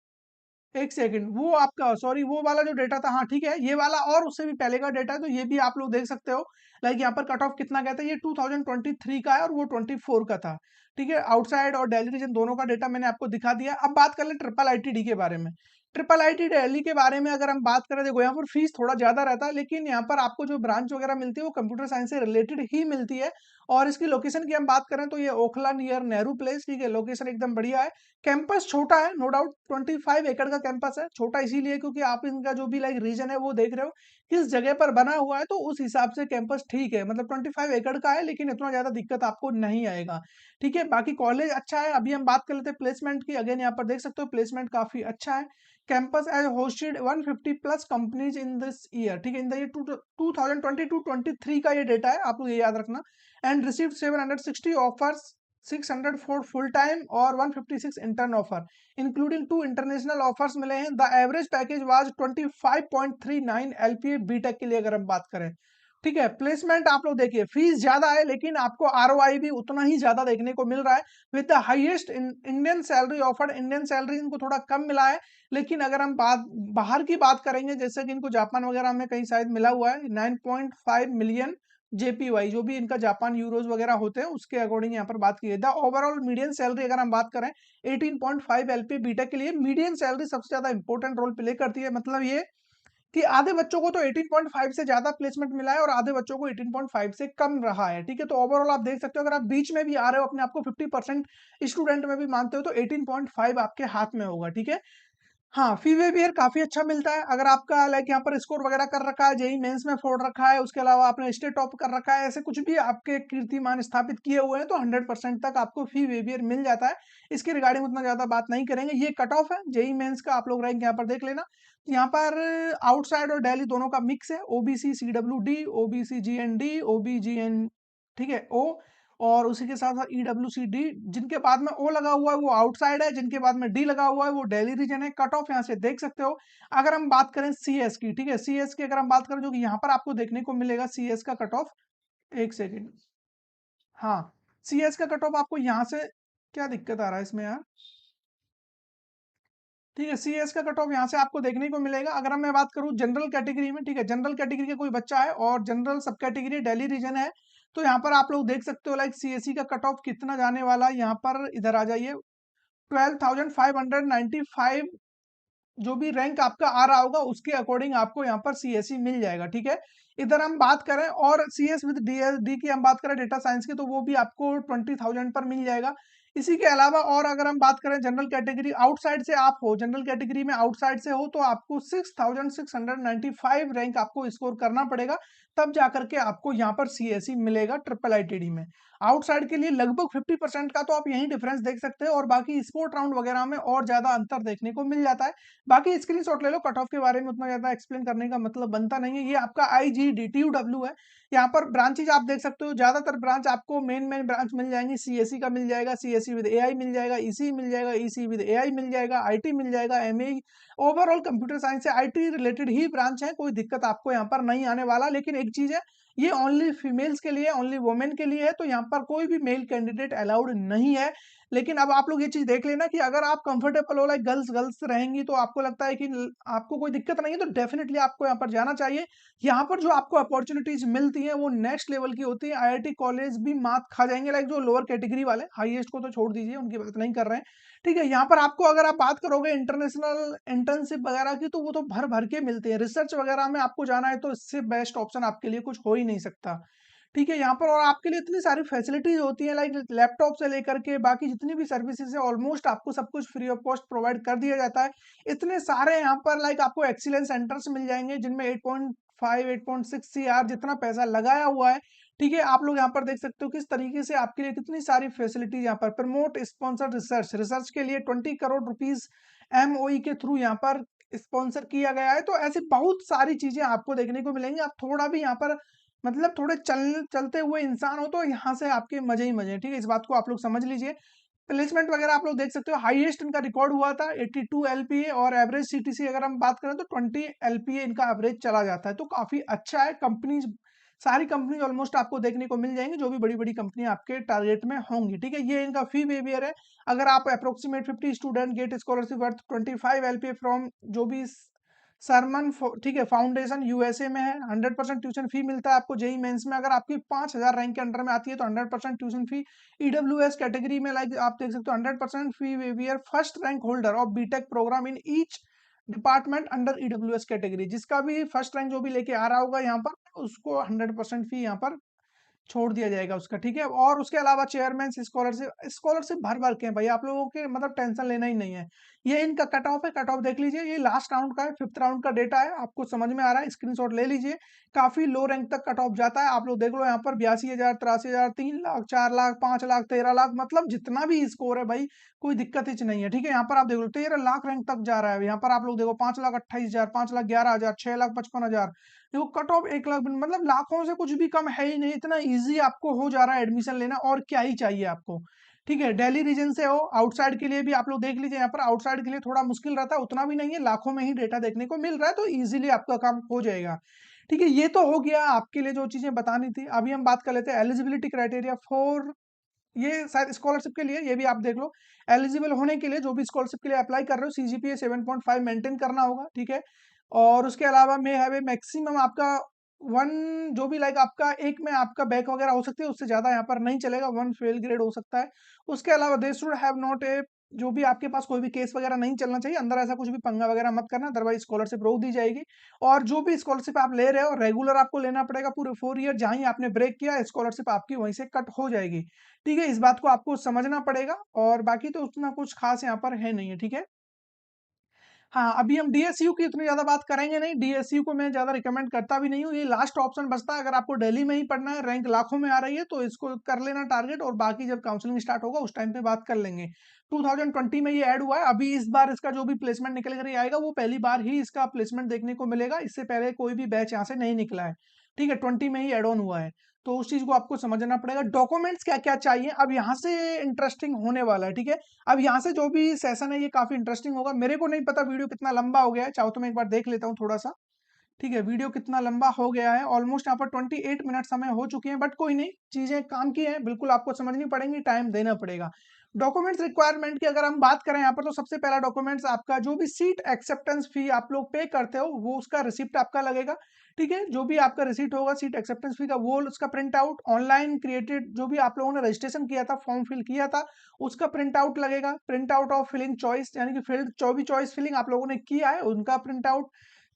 एक सेकंड, वो आपका सॉरी, वो वाला जो डेटा था, हाँ ठीक है, ये वाला और उससे भी पहले का डेटा है, तो ये भी आप लोग देख सकते हो। लाइक यहाँ पर कट ऑफ कितना कहता है, ये 2023 का है और वो 24 का था, ठीक है। आउटसाइड और दिल्ली रीजन दोनों का डेटा मैंने आपको दिखा दिया। अब बात कर ले IIIT के बारे में। IIIT दिल्ली के बारे में अगर हम बात करें, देखो यहाँ पर फीस थोड़ा ज्यादा रहता है, लेकिन यहाँ पर आपको जो ब्रांच वगैरह मिलती है वो कंप्यूटर साइंस से रिलेटेड ही मिलती है। और इसकी लोकेशन की हम बात करें तो ये ओखला नियर नेहरू प्लेस, ठीक है। लोकेशन एकदम बढ़िया है। कैंपस छोटा है, नो डाउट, 25 एकड़ का कैंपस है। छोटा इसीलिए क्योंकि आप इनका जो भी लाइक रीजन है वो देख रहे हो किस जगह पर बना हुआ है, तो उस हिसाब से कैंपस ठीक है, मतलब 25 एकड़ का है, लेकिन इतना ज़्यादा दिक्कत आपको नहीं आएगा, ठीक है? बाकी कॉलेज अच्छा है। अभी हम बात कर लेते हैं प्लेसमेंट की। अगेन यहाँ पर देख सकते हो प्लेसमेंट काफ़ी अच्छा है। Campus has hosted 150 plus companies in this year, ठीक है? इन द ईयर 2022-23 का ये डेटा है, आप लोग ये याद रखना। And received 760 offers, 600 for full time और 156 intern offer, including 2 international offers मिले हैं। The average package was 25.39 LPA BTech के लिए अगर हम बात करें, ठीक है? प्लेसमेंट आप लोग देखिए, फीस ज्यादा है लेकिन आपको आरओआई भी उतना ही ज्यादा देखने को मिल रहा है। With the highest Indian salary offered, Indian salary इनको थोड़ा कम मिला है, लेकिन अगर हम बात बाहर की बात करेंगे, जैसे कि इनको जापान वगैरह में कहीं शायद मिला हुआ है 9.5 मिलियन जेपीवाई, जो भी इनका जापान यूरोज वगैरह होते हैं उसके अकॉर्डिंग यहाँ पर बात की है। द ओवरऑल मीडियन सैलरी अगर हम बात करें 18.5 एलपी बीटेक के लिए, मीडियन सैलरी सबसे ज्यादा इंपॉर्टेंट रोल प्ले करती है। मतलब ये कि आधे बच्चों को तो 18.5 से ज्यादा प्लेसमेंट मिला है और आधे बच्चों को 18.5 से कम रहा है, ठीक है? तो ओवरऑल आप देख सकते हो, अगर आप बीच में भी आ रहे हो, अपने आप को 50% स्टूडेंट में भी मानते हो, तो 18.5 आपके हाथ में होगा, ठीक है? हाँ, फी वेवियर काफ़ी अच्छा मिलता है। अगर आपका लाइक यहाँ पर स्कोर वगैरह कर रखा है, जेईई मेंस में फोड़ रखा है, उसके अलावा आपने स्टेट टॉप कर रखा है, ऐसे कुछ भी आपके कीर्तिमान स्थापित किए हुए हैं, तो 100% तक आपको फी वेवियर मिल जाता है। इसके रिगार्डिंग उतना ज़्यादा बात नहीं करेंगे। ये कट ऑफ है जेईई मेंस का, आप लोग रैंक यहाँ पर देख लेना। यहाँ पर आउटसाइड और दिल्ली दोनों का मिक्स है, ओबीसी सीडब्ल्यूडी, ओबीसी जीएनडी, ओबीजीएन, ठीक है, ओ, और उसी के साथ साथ ईडब्ल्यूसीडी। जिनके बाद में ओ लगा हुआ है वो आउटसाइड है, जिनके बाद में डी लगा हुआ है वो दिल्ली रीजन है। कट ऑफ यहाँ से देख सकते हो। अगर हम बात करें सीएस की, ठीक है, सीएस की अगर हम बात करें, जो कि यहाँ पर आपको देखने को मिलेगा सीएस का कट ऑफ, एक सेकेंड, हाँ, सीएस का कट ऑफ आपको यहाँ से, क्या दिक्कत आ रहा है इसमें यार, ठीक है, सीएस का कट ऑफ यहाँ से आपको देखने को मिलेगा। अगर मैं बात करूँ जनरल कैटेगरी में, ठीक है, जनरल कैटेगरी का कोई बच्चा है और जनरल सब कैटेगरी दिल्ली रीजन है, तो यहाँ पर आप लोग देख सकते हो लाइक सीएससी का कट ऑफ कितना जाने वाला है। यहाँ पर इधर आ जाइए, 12,595 जो भी रैंक आपका आ रहा होगा उसके अकॉर्डिंग आपको यहाँ पर सीएससी मिल जाएगा, ठीक है? इधर हम बात करें और सीएस विद डीएसडी की हम बात करें डेटा साइंस की, तो वो भी आपको 20,000 पर मिल जाएगा। इसी के अलावा और अगर हम बात करें जनरल कैटेगरी आउटसाइड से आप हो, जनरल कैटेगरी में आउटसाइड से हो, तो आपको 6,695 रैंक आपको स्कोर करना पड़ेगा, तब जाकर के आपको यहाँ पर सीएससी मिलेगा ट्रिपल आईटीडी में। आउटसाइड के लिए लगभग 50% का तो आप यही डिफरेंस देख सकते हो, और बाकी स्पोर्ट राउंड वगैरह में और ज्यादा अंतर देखने को मिल जाता है। बाकी स्क्रीनशॉट ले लो, कट ऑफ के बारे में उतना ज्यादा एक्सप्लेन करने का मतलब बनता नहीं है। ये आपका IGDTUW है। यहाँ पर ब्रांचेज आप देख सकते हो, ज्यादातर ब्रांच आपको मेन ब्रांच मिल जाएंगी। सीएससी का मिल जाएगा, सीएससी विद एआई मिल जाएगा, ईसी मिल जाएगा, ईसी विद एआई मिल जाएगा, आईटी मिल जाएगा, एमए। ओवरऑल कंप्यूटर साइंस से आईटी रिलेटेड ही ब्रांच है, कोई दिक्कत आपको यहाँ पर नहीं आने वाला। लेकिन एक चीज है, ये ओनली फीमेल्स के लिए, ओनली वुमेन के लिए है, तो यहाँ पर कोई भी मेल कैंडिडेट अलाउड नहीं है। लेकिन अब आप लोग ये चीज देख लेना कि अगर आप कंफर्टेबल हो, लाइक गर्ल्स गर्ल्स रहेंगी, तो आपको लगता है कि आपको कोई दिक्कत नहीं है, तो डेफिनेटली आपको यहाँ पर जाना चाहिए। यहाँ पर जो आपको अपॉर्चुनिटीज मिलती हैं वो नेक्स्ट लेवल की होती है। आईआईटी कॉलेज भी मात खा जाएंगे, लाइक जो लोअर कैटेगरी वाले, हाईएस्ट को तो छोड़ दीजिए, उनकी बात नहीं कर रहे हैं, ठीक है? यहाँ पर आपको अगर आप बात करोगे इंटरनेशनल इंटर्नशिप वगैरह की, तो वो तो भर भर के मिलते हैं। रिसर्च वगैरह में आपको जाना है तो इससे बेस्ट ऑप्शन आपके लिए कुछ हो ही नहीं सकता, ठीक है? यहाँ पर और आपके लिए इतनी सारी फैसिलिटीज होती हैं, लाइक लैपटॉप से लेकर के बाकी जितनी भी सर्विसेज है, ऑलमोस्ट आपको सब कुछ फ्री ऑफ कॉस्ट प्रोवाइड कर दिया जाता है। इतने सारे यहाँ पर लाइक आपको एक्सीलेंस सेंटर्स मिल जाएंगे, जिनमें 8.5 8.6 CR जितना पैसा लगाया हुआ है, ठीक है? आप लोग यहाँ पर देख सकते हो किस तरीके से आपके लिए कितनी सारी फैसिलिटीज यहाँ पर। प्रमोट स्पॉन्सर रिसर्च, रिसर्च के लिए 20 करोड़ रुपीज MOE के थ्रू यहाँ पर स्पॉन्सर किया गया है। तो ऐसी बहुत सारी चीजें आपको देखने को मिलेंगी। आप थोड़ा भी यहाँ पर मतलब थोड़े चलते हुए इंसान हो, तो यहाँ से आपके मजे ही मजे हैं, ठीक है? इस बात को आप लोग समझ लीजिए। प्लेसमेंट वगैरह आप लोग देख सकते हो, हाईएस्ट इनका रिकॉर्ड हुआ था 82 LPA, और एवरेज सीटीसी अगर हम बात करें तो 20 LPA इनका एवरेज चला जाता है, तो काफी अच्छा है। कंपनीज, सारी कंपनीज ऑलमोस्ट आपको देखने को मिल जाएंगी, जो भी बड़ी बड़ी कंपनी आपके टारगेट में होंगी, ठीक है? ये इनका फी बिहेवियर है। अगर आप approximate 50 student gate scholarship worth 25 LPA from जो भी सरमन, ठीक है, फाउंडेशन यूएसए में है। 100% ट्यूशन फी मिलता है आपको जेई मेंस में। अगर आपकी 5,000 रैंक के अंडर में आती है तो 100% ट्यूशन फी। ईडब्ल्यूएस कैटेगरी में लाइक आप देख सकते हो 100% fee waiver first rank holder of BTech programme in each department under EWS category. जिसका भी फर्स्ट रैंक जो भी लेके आ रहा होगा यहाँ पर, उसको 100% फी यहाँ पर छोड़ दिया जाएगा उसका, ठीक है। और उसके अलावा चेयरमैन स्कॉलरशिप स्कॉलरशिप भर भर के हैं भाई, आप लोगों के मतलब टेंशन लेना ही नहीं है। ये इनका कट ऑफ है, कट ऑफ देख लीजिए, ये लास्ट राउंड का है, 5th राउंड का डेटा है, आपको समझ में आ रहा है, स्क्रीनशॉट ले लीजिए। काफी लो रैंक तक कट ऑफ जाता है, आप लोग देख लो यहाँ पर 82,000, 83,000, 3 लाख, 4 लाख, 5 लाख, 13 लाख, मतलब जितना भी स्कोर है भाई कोई दिक्कत ही नहीं है, ठीक है। यहाँ पर आप देख लो 13 लाख रैंक तक जा रहा है, यहाँ पर आप लोग देखो 5,28,000, 5,11,000, 6,55,000, देखो कट ऑफ 1 लाख, मतलब लाखों से कुछ भी कम है ही नहीं, इतना इजी आपको हो जा रहा है एडमिशन लेना, और क्या ही चाहिए आपको, ठीक है। दिल्ली रीजन से हो, आउटसाइड के लिए भी आप लोग देख लीजिए, यहाँ पर आउटसाइड के लिए थोड़ा मुश्किल रहता है, उतना भी नहीं है, लाखों में ही डेटा देखने को मिल रहा है, तो इजीली आपका काम हो जाएगा, ठीक है। ये तो हो गया आपके लिए जो चीजें बतानी थी। अभी हम बात कर लेते हैं एलिजिबिलिटी क्राइटेरिया फॉर, ये शायद स्कॉलरशिप के लिए, ये भी आप देख लो। एलिजिबल होने के लिए जो भी स्कॉलरशिप के लिए अप्लाई कर रहे हो, सीजीपीए 7.5 मेंटेन करना होगा, ठीक है। और उसके अलावा मे हैव ए मैक्सिमम आपका वन, जो भी लाइक आपका एक में आपका बैक वगैरह हो सकती है, उससे ज्यादा यहाँ पर नहीं चलेगा, वन फेल ग्रेड हो सकता है। उसके अलावा they should have not a, जो भी आपके पास कोई भी केस वगैरह नहीं चलना चाहिए अंदर, ऐसा कुछ भी पंगा वगैरह मत करना, अदरवाइज स्कॉलरशिप रोक दी जाएगी। और जो भी स्कॉलरशिप आप ले रहे हो रेगुलर आपको लेना पड़ेगा पूरे 4 ईयर, जहां ही आपने ब्रेक किया स्कॉलरशिप आपकी वहीं से कट हो जाएगी, ठीक है। इस बात को आपको समझना पड़ेगा, और बाकी तो उतना कुछ खास यहाँ पर है नहीं है, ठीक है। हाँ, अभी हम डीएसयू की इतनी ज्यादा बात करेंगे नहीं, डीएसयू को मैं ज्यादा रिकमेंड करता भी नहीं हूँ, ये लास्ट ऑप्शन बचता है, अगर आपको दिल्ली में ही पढ़ना है, रैंक लाखों में आ रही है तो इसको कर लेना टारगेट, और बाकी जब काउंसलिंग स्टार्ट होगा उस टाइम पे बात कर लेंगे। 2020 में ये ऐड हुआ है, अभी इस बार इसका जो भी प्लेसमेंट निकल कर आएगा वो पहली बार ही इसका प्लेसमेंट देखने को मिलेगा, इससे पहले कोई भी बैच यहाँ से नहीं निकला है, ठीक है। 20 में ही एड ऑन हुआ है, तो उस चीज को आपको समझना पड़ेगा। डॉक्यूमेंट्स क्या क्या चाहिए, अब यहाँ से इंटरेस्टिंग होने वाला है, ठीक है। अब यहाँ से जो भी सेशन है ये काफी इंटरेस्टिंग होगा, मेरे को नहीं पता वीडियो कितना लंबा हो गया है, चाहो तो मैं एक बार देख लेता हूँ थोड़ा सा, ठीक है। वीडियो कितना लंबा हो गया है, ऑलमोस्ट यहाँ पर 28 मिनट समय हो चुके हैं, बट कोई नहीं, चीजें काम की हैं, बिल्कुल आपको समझनी पड़ेंगी, टाइम देना पड़ेगा। डॉक्यूमेंट्स रिक्वायरमेंट की अगर हम बात करें यहाँ पर, तो सबसे पहला डॉक्यूमेंट्स आपका जो भी सीट एक्सेप्टेंस फी आप लोग पे करते हो वो उसका रिसिप्ट आपका लगेगा, ठीक है। जो भी आपका रिसिप्ट होगा सीट एक्सेप्टेंस फी का, वो उसका प्रिंट आउट, ऑनलाइन क्रिएटेड जो भी आप लोगों ने रजिस्ट्रेशन किया था, फॉर्म फिल किया था, उसका प्रिंट आउट लगेगा, print out of filling choice, यानी कि फील्ड जो भी चॉइस फिलिंग आप लोगों ने किया है उनका प्रिंट आउट,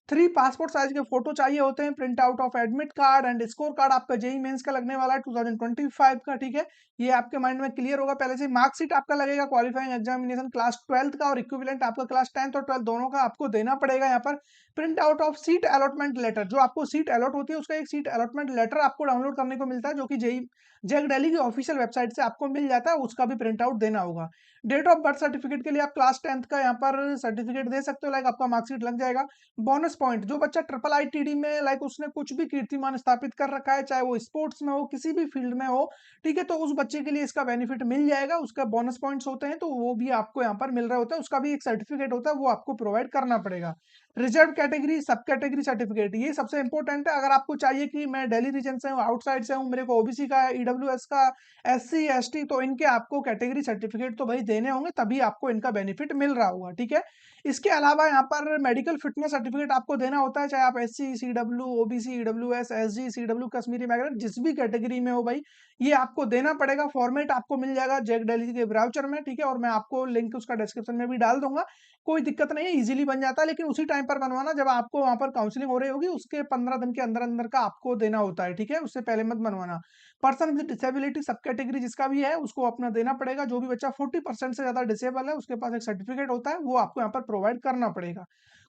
3 पासपोर्ट साइज के फोटो चाहिए होते हैं, print out of admit card and score card आपका जेई मेंस का लगने वाला है 2025 का, ठीक है। ये आपके माइंड में क्लियर होगा पहले से। मार्कशीट आपका लगेगा क्वालिफाइंग एग्जामिनेशन क्लास 12th का, और इक्विवेलेंट आपका क्लास 10th और 12th दोनों का आपको देना पड़ेगा यहाँ पर। Print out of seat allotment letter, जो आपको सीट अलॉट होती है उसका एक सीट अलॉटमेंट लेटर आपको डाउनलोड करने को मिलता है, जो कि जेई जेक दिल्ली की ऑफिशियल वेबसाइट से आपको मिल जाता है, उसका भी प्रिंट आउट देना होगा। डेट ऑफ बर्थ सर्टिफिकेट के लिए आप क्लास 10th का यहाँ पर सर्टिफिकेट दे सकते हो, लाइक आपका मार्कशीट लग जाएगा। बोनस पॉइंट, जो बच्चा ट्रिपल आईटीडी में लाइक उसने कुछ भी कीर्तिमान स्थापित कर रखा है, चाहे वो स्पोर्ट्स में हो किसी भी फील्ड में हो, ठीक है, तो उस बच्चे के लिए इसका बेनिफिट मिल जाएगा, उसका बोनस पॉइंट्स होते हैं तो वो भी आपको यहाँ पर मिल रहे होते हैं, उसका भी एक सर्टिफिकेट होता है वो आपको प्रोवाइड करना पड़ेगा। रिजर्व कैटेगरी सब कैटेगरी सर्टिफिकेट, ये सबसे इंपॉर्टेंट है, अगर आपको चाहिए कि मैं दिल्ली रीजन से हूँ, आउटसाइड से हूँ, मेरे को ओबीसी का, ईडब्ल्यूएस का, एससी एसटी, तो इनके आपको कैटेगरी सर्टिफिकेट तो भाई देने होंगे, तभी आपको इनका बेनिफिट मिल रहा होगा, ठीक है। इसके अलावा यहाँ पर मेडिकल फिटनेस सर्टिफिकेट आपको देना होता है, चाहे आप SC CW OBC EWS SG CW Kashmiri migrant जिस भी कैटेगरी में हो भाई, ये आपको देना पड़ेगा। फॉर्मेट आपको मिल जाएगा जेक दिल्ली के ब्राउचर में, ठीक है, और मैं आपको लिंक उसका डिस्क्रिप्शन में भी डाल दूंगा, कोई दिक्कत नहीं है, इजीली बन जाता है, लेकिन उसी टाइम पर बनवाना जब आपको वहां पर काउंसलिंग हो रही होगी, उसके 15 दिन के अंदर अंदर का आपको देना होता है, ठीक है, उससे पहले मत बनवाना। पर्सन विद डिसेबिलिटी सब कैटेगरी जिसका भी है उसको अपना देना पड़ेगा, जो भी बच्चा 40% से ज्यादा डिसेबल है उसके पास एक सर्टिफिकेट होता है, वो आपको यहाँ पर प्रोवाइड करना पड़ेगा।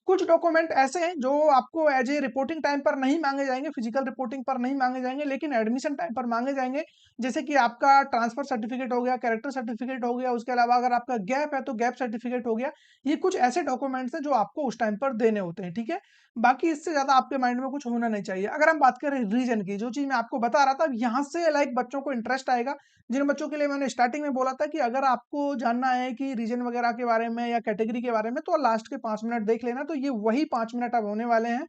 कुछ डॉक्यूमेंट ऐसे हैं जो आपको एज ए रिपोर्टिंग टाइम पर नहीं मांगे जाएंगे, फिजिकल रिपोर्टिंग पर नहीं मांगे जाएंगे, लेकिन एडमिशन टाइम पर मांगे जाएंगे, जैसे कि आपका ट्रांसफर सर्टिफिकेट हो गया, कैरेक्टर सर्टिफिकेट हो गया, उसके अलावा अगर आपका गैप है तो गैप सर्टिफिकेट हो गया। ये कुछ ऐसे डॉक्यूमेंट्स हैं जो आपको उस टाइम पर देने होते हैं, ठीक है। बाकी इससे ज्यादा आपके माइंड में कुछ होना नहीं चाहिए। अगर हम बात करें रीजन की, जो चीज मैं आपको बता रहा था, यहाँ से लाइक बच्चों को इंटरेस्ट आएगा, जिन बच्चों के लिए मैंने स्टार्टिंग में बोला था कि अगर आपको जानना है कि रीजन वगैरह के बारे में या कैटेगरी के बारे में, तो लास्ट के 5 मिनट देख लेना, तो ये वही 5 मिनट अब होने वाले हैं।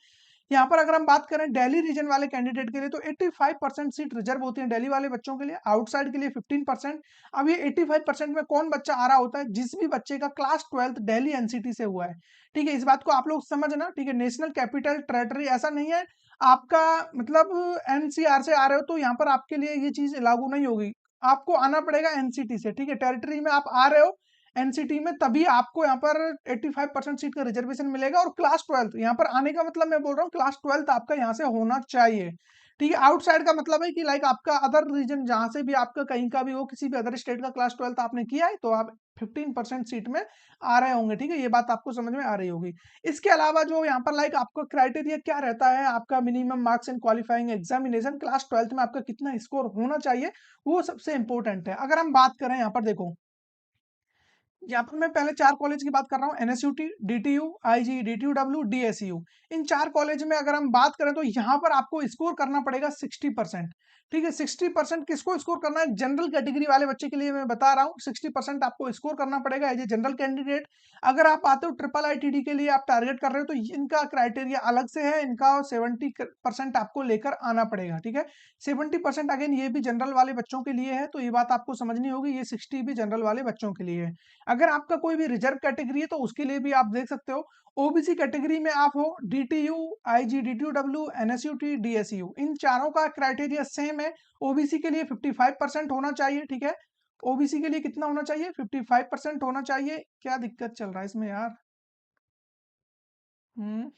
यहाँ पर अगर हम बात करें दिल्ली रीजन वाले कैंडिडेट के लिए, तो 85% सीट रिजर्व होती है दिल्ली वाले बच्चों के लिए, आउटसाइड के लिए 15%। अब ये 85% में कौन बच्चा आ रहा होता है, जिस भी बच्चे का क्लास 12th दिल्ली एनसीटी से हुआ है, ठीक है। इस बात को आप लोग समझना, ठीक है, नेशनल कैपिटल टेरिटरी ऐसा नहीं है आपका, मतलब एनसीआर से आ रहे हो तो यहाँ पर आपके लिए ये चीज लागू नहीं होगी, आपको आना पड़ेगा एनसीटी से, ठीक है। टेरिटरी में आप आ रहे हो एनसीटी में, तभी आपको यहाँ पर 85% सीट का रिजर्वेशन मिलेगा। और क्लास 12th यहाँ पर आने का मतलब मैं बोल रहा हूँ क्लास 12th आपका यहाँ से होना चाहिए, ठीक है। आउटसाइड का मतलब है कि लाइक आपका अदर रीजन जहां से भी आपका कहीं का भी हो, किसी भी अदर स्टेट का क्लास 12th आपने किया है तो आप 15% सीट में आ रहे होंगे। ठीक है, ये बात आपको समझ में आ रही होगी। इसके अलावा जो यहाँ पर लाइक आपका क्राइटेरिया क्या रहता है, आपका minimum marks in qualifying examination class 12th में आपका कितना स्कोर होना चाहिए, वो सबसे इंपॉर्टेंट है। अगर हम बात करें यहाँ पर देखो, यहाँ पर मैं पहले 4 कॉलेज की बात कर रहा हूँ, एनएसयूटी, डीटीयू, आईजी, डीटीयूडब्ल्यू, डीएसयू। इन 4 कॉलेज में अगर हम बात करें तो यहाँ पर आपको स्कोर करना पड़ेगा 60%। ठीक है, 60% किसको स्कोर करना है? जनरल कैटेगरी वाले बच्चे के लिए मैं बता रहा हूँ, 60% आपको स्कोर करना पड़ेगा एज ए जनरल कैंडिडेट। अगर आप आते हो ट्रिपल आईटीडी के लिए आप टारगेट कर रहे हो तो इनका क्राइटेरिया अलग से है, इनका 70% आपको लेकर आना पड़ेगा। ठीक है, 70% अगेन ये भी जनरल वाले बच्चों के लिए है, तो ये बात आपको समझनी होगी, ये 60 भी जनरल वाले बच्चों के लिए है। अगर आपका कोई भी रिजर्व कैटेगरी है तो उसके लिए भी आप देख सकते हो। ओबीसी कैटेगरी में आप हो, डीटीयू, आईजी, डीटीयूडब्ल्यू, एनएसयूटी, डीएसयू, इन चारों का क्राइटेरिया सेम है। ओबीसी के लिए 55% होना चाहिए। ठीक है, ओबीसी के लिए कितना होना चाहिए? 55% होना चाहिए। क्या दिक्कत चल रहा है इसमें यार? हम्म,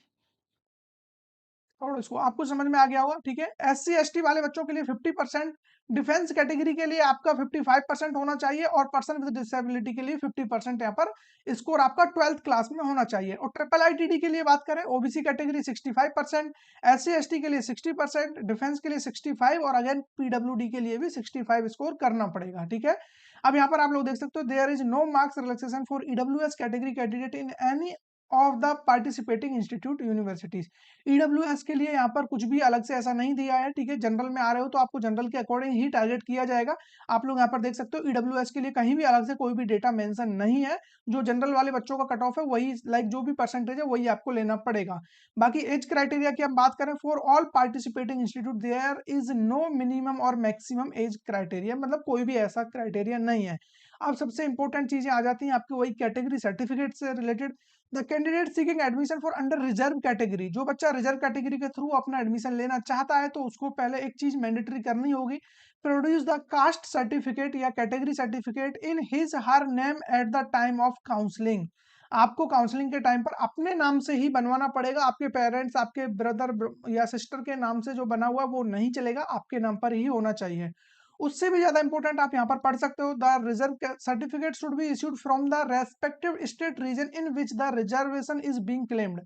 और इसको आपको समझ में आ गया होगा। ठीक है, एससी एसटी वाले बच्चों के लिए 50%, डिफेंस कैटेगरी के लिए आपका 55% होना चाहिए, और पर्सन विद डिसेबिलिटी के लिए 50% यहाँ पर स्कोर आपका 12th क्लास में होना चाहिए। और ट्रिपल आईटीडी के लिए बात करें, ओबीसी कैटेगरी 65%, एससी एसटी के लिए 60%, डिफेंस के लिए 65, और अगेन पीडब्ल्यूडी के लिए भी 65 स्कोर करना पड़ेगा। ठीक है, अब यहाँ पर आप लोग देख सकते हो, there is no marks relaxation for EWS category candidate in any of the participating institute universities. EWS के लिए यहाँ पर कुछ भी अलग से ऐसा नहीं दिया है। ठीक है, जनरल में आ रहे हो तो आपको जनरल के अकॉर्डिंग ही टारगेट किया जाएगा। आप लोग यहाँ पर देख सकते हो, ईडब्ल्यूएस के लिए कहीं भी अलग से कोई भी डेटा मेंशन नहीं है। जो जनरल वाले बच्चों का कट ऑफ है वही, लाइक जो भी परसेंटेज है वही आपको लेना पड़ेगा। बाकी एज क्राइटेरिया की हम बात करें, for all participating institute there is no minimum और मैक्सिमम एज क्राइटेरिया, मतलब कोई भी ऐसा क्राइटेरिया नहीं है। अब सबसे इंपॉर्टेंट चीजें आ जाती हैं आपकी वही कैटेगरी सर्टिफिकेट से related. The candidate seeking admission for under reserve category, जो बच्चा रिजर्व कैटेगरी के थ्रू अपना एडमिशन लेना चाहता है तो उसको पहले एक चीज मैंडेटरी करनी होगी, प्रोड्यूस द कास्ट सर्टिफिकेट या category certificate in his her name at the time of counselling. आपको काउंसलिंग के टाइम पर अपने नाम से ही बनवाना पड़ेगा, आपके पेरेंट्स, आपके ब्रदर या सिस्टर के नाम से जो बना हुआ वो नहीं चलेगा, आपके नाम पर ही होना चाहिए। उससे भी ज्यादा इंपॉर्टेंट आप यहाँ पर पढ़ सकते हो, the reserve certificate should be issued from the respective state region in which the reservation is being claimed.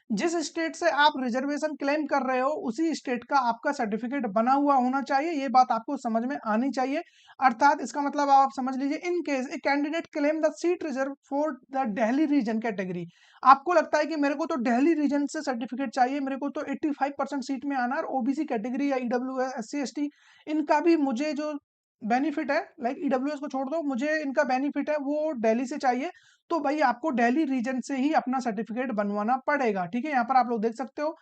जिस स्टेट से आप रिजर्वेशन क्लेम कर रहे हो उसी स्टेट का आपका सर्टिफिकेट बना हुआ होना चाहिए, ये बात आपको समझ में आनी चाहिए। अर्थात इसका मतलब आप समझ लीजिए, in case a candidate claim the seat reserve for the Delhi region category, आपको लगता है कि मेरे को तो दिल्ली रीजन से सर्टिफिकेट चाहिए, मेरे को तो 85% सीट में आना है, और ओबीसी कैटेगरी या EWS C S T इनका भी मुझे जो बेनिफिट है, लाइक ईडब्ल्यूएस को छोड़ दो, मुझे इनका बेनिफिट है वो दिल्ली से चाहिए, तो भाई आपको दिल्ली रीजन से ही अपना सर्टिफिकेट बनवाना पड़ेगा। ठीक है, यहाँ पर आप लोग देख सकते हो,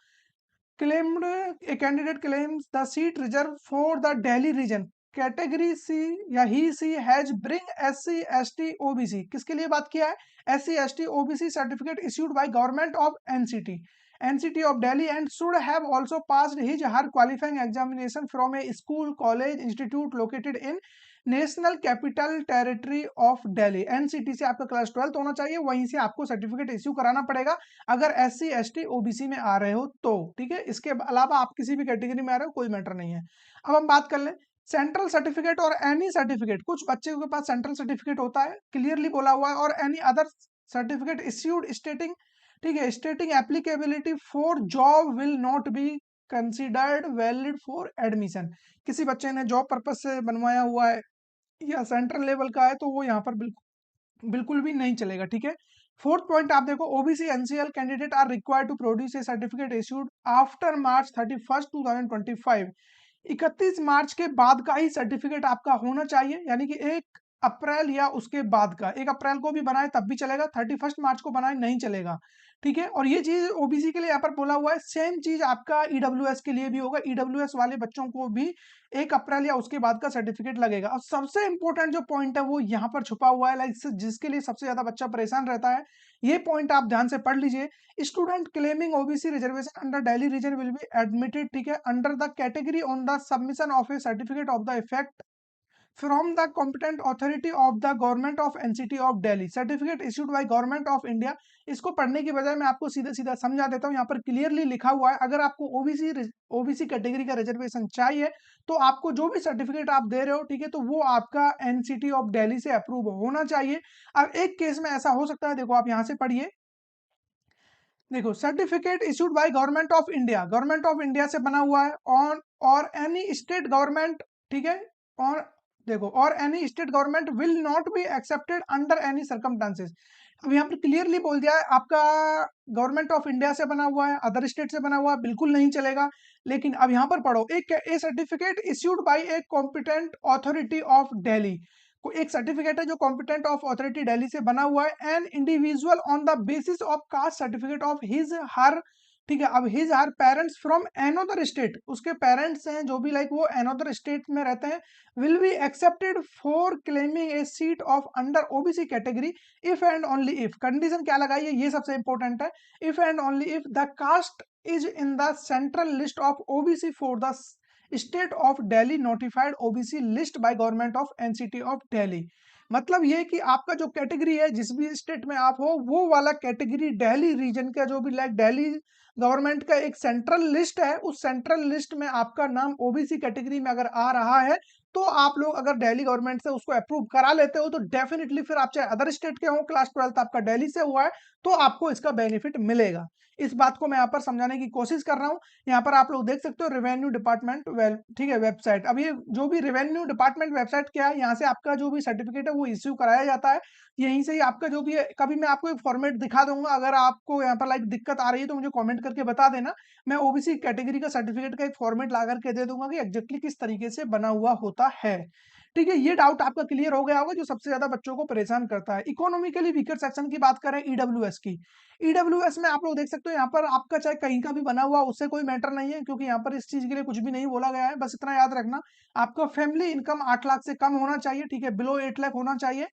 claimed a candidate claims the seat reserved for the Delhi region category C या ही C has bring SC ST OBC, किसके लिए बात किया है? SC ST OBC certificate issued by government of NCT of Delhi and should have also passed his her qualifying examination from A school college institute located in national capital territory of Delhi. NCT से आपका class 12th होना चाहिए, वहीं से आपको certificate issue कराना पड़ेगा अगर SC ST OBC में आ रहे हो तो। ठीक है, इसके अलावा आप किसी भी कैटेगरी में आ रहे हो कोई मैटर नहीं है। अब हम बात कर लें सेंट्रल सर्टिफिकेट और एनी सर्टिफिकेट। कुछ बच्चे के पास सेंट्रल सर्टिफिकेट होता है, क्लियरली बोला हुआ है, और एनी अदर सर्टिफिकेट इश्यूड स्टेटिंग, ठीक है, स्टेटिंग applicability for job will not be considered valid for admission. किसी बच्चे ने जॉब पर्पज से बनवाया हुआ है या सेंट्रल लेवल का है तो वो यहाँ पर बिल्कुल बिल्कुल भी नहीं चलेगा। ठीक है, फोर्थ पॉइंट आप देखो, OBC NCL candidate are required to produce a certificate issued after March 31 2025। 31 मार्च के बाद का ही सर्टिफिकेट आपका होना चाहिए, यानी कि 1 अप्रैल या उसके बाद का। 1 अप्रैल को भी बनाए तब भी चलेगा, 31 मार्च को बनाए नहीं चलेगा। ठीक है, और ये चीज ओबीसी के लिए यहाँ पर बोला हुआ है, सेम चीज आपका ईडब्ल्यूएस के लिए भी होगा। ईडब्ल्यूएस वाले बच्चों को भी 1 अप्रैल या उसके बाद का सर्टिफिकेट लगेगा। और सबसे इंपॉर्टेंट जो पॉइंट है वो यहाँ पर छुपा हुआ है, लाइक जिसके लिए सबसे ज्यादा बच्चा परेशान रहता है, ये पॉइंट आप ध्यान से पढ़ लीजिए। Student claiming OBC reservation under Delhi region will be admitted, ठीक है, under the category on the submission of a certificate of the effect from the competent authority of the government of NCT of Delhi, certificate issued by government of India. इसको पढ़ने की बजाय मैं आपको सीधा सीधा समझा देता हूँ। यहाँ पर क्लियरली लिखा हुआ है, अगर आपको ओबीसी कैटेगरी का रिजर्वेशन चाहिए तो आपको जो भी सर्टिफिकेट आप दे रहे हो, ठीक है, तो वो आपका एनसीटी ऑफ दिल्ली से अप्रूव होना चाहिए। अब एक केस में ऐसा हो सकता है, देखो आप यहाँ से पढ़िए, देखो certificate issued by government of India से बना हुआ है, ऑन और एनी स्टेट गवर्नमेंट, ठीक है, और देखो और any state government will not be accepted under any circumstances. अब यहाँ पर क्लियरली बोल दिया है, आपका गवर्नमेंट ऑफ इंडिया से बना हुआ है, अदर स्टेट से बना हुआ है, बिल्कुल नहीं चलेगा। लेकिन अब यहाँ पर पढ़ो, एक a certificate issued by a competent authority of Delhi, को एक सर्टिफिकेट है जो कॉम्पिटेंट ऑफ अथॉरिटी दिल्ली से बना हुआ है, an individual on the basis of caste certificate of his her, ठीक है, अब his her parents from another state, उसके पेरेंट्स हैं जो भी लाइक वो एनोदर स्टेट में रहते हैं, will be accepted for claiming a seat of under OBC category if and only if, condition क्या लगाई है ये सबसे इंपॉर्टेंट है, if and only if the caste is in the central list of OBC for the state of Delhi notified OBC list by government of NCT of Delhi. मतलब ये कि आपका जो कैटेगरी है जिस भी स्टेट में आप हो, वो वाला कैटेगरी दिल्ली रीजन का जो भी लाइक दिल्ली गवर्नमेंट का एक सेंट्रल लिस्ट है, उस सेंट्रल लिस्ट में आपका नाम ओबीसी कैटेगरी में अगर आ रहा है, तो आप लोग अगर दिल्ली गवर्नमेंट से उसको अप्रूव करा लेते हो तो डेफिनेटली फिर आप चाहे अदर स्टेट के हो, क्लास 12 आपका दिल्ली से हुआ है, तो आपको इसका बेनिफिट मिलेगा। इस बात को मैं यहाँ पर समझाने की कोशिश कर रहा हूँ। यहाँ पर आप लोग देख सकते हो रेवेन्यू डिपार्टमेंट, ठीक है, वेबसाइट। अब ये जो भी रेवेन्यू डिपार्टमेंट वेबसाइट क्या है, यहाँ से आपका जो भी सर्टिफिकेट है वो इश्यू कराया जाता है। यहीं से ही आपका जो भी है, कभी मैं आपको एक फॉर्मेट दिखा दूंगा, अगर आपको यहाँ पर लाइक दिक्कत आ रही है तो मुझे कमेंट करके बता देना, मैं ओबीसी कैटेगरी का सर्टिफिकेट का एक फॉर्मेट ला करके दे दूंगा कि एग्जैक्टली किस तरीके से बना हुआ होता है। ठीक है, ये डाउट आपका क्लियर हो गया होगा जो सबसे ज्यादा बच्चों को परेशान करता है। इकोनॉमिकली वीकर सेक्शन की बात करें, ईडब्ल्यूएस की, ईडब्ल्यूएस में आप लोग देख सकते हो यहाँ पर आपका चाहे कहीं का भी बना हुआ उससे कोई मैटर नहीं है, क्योंकि यहाँ पर इस चीज के लिए कुछ भी नहीं बोला गया है। बस इतना याद रखना, आपका फैमिली इनकम 8 लाख से कम होना चाहिए, ठीक है, बिलो 8 लाख होना चाहिए।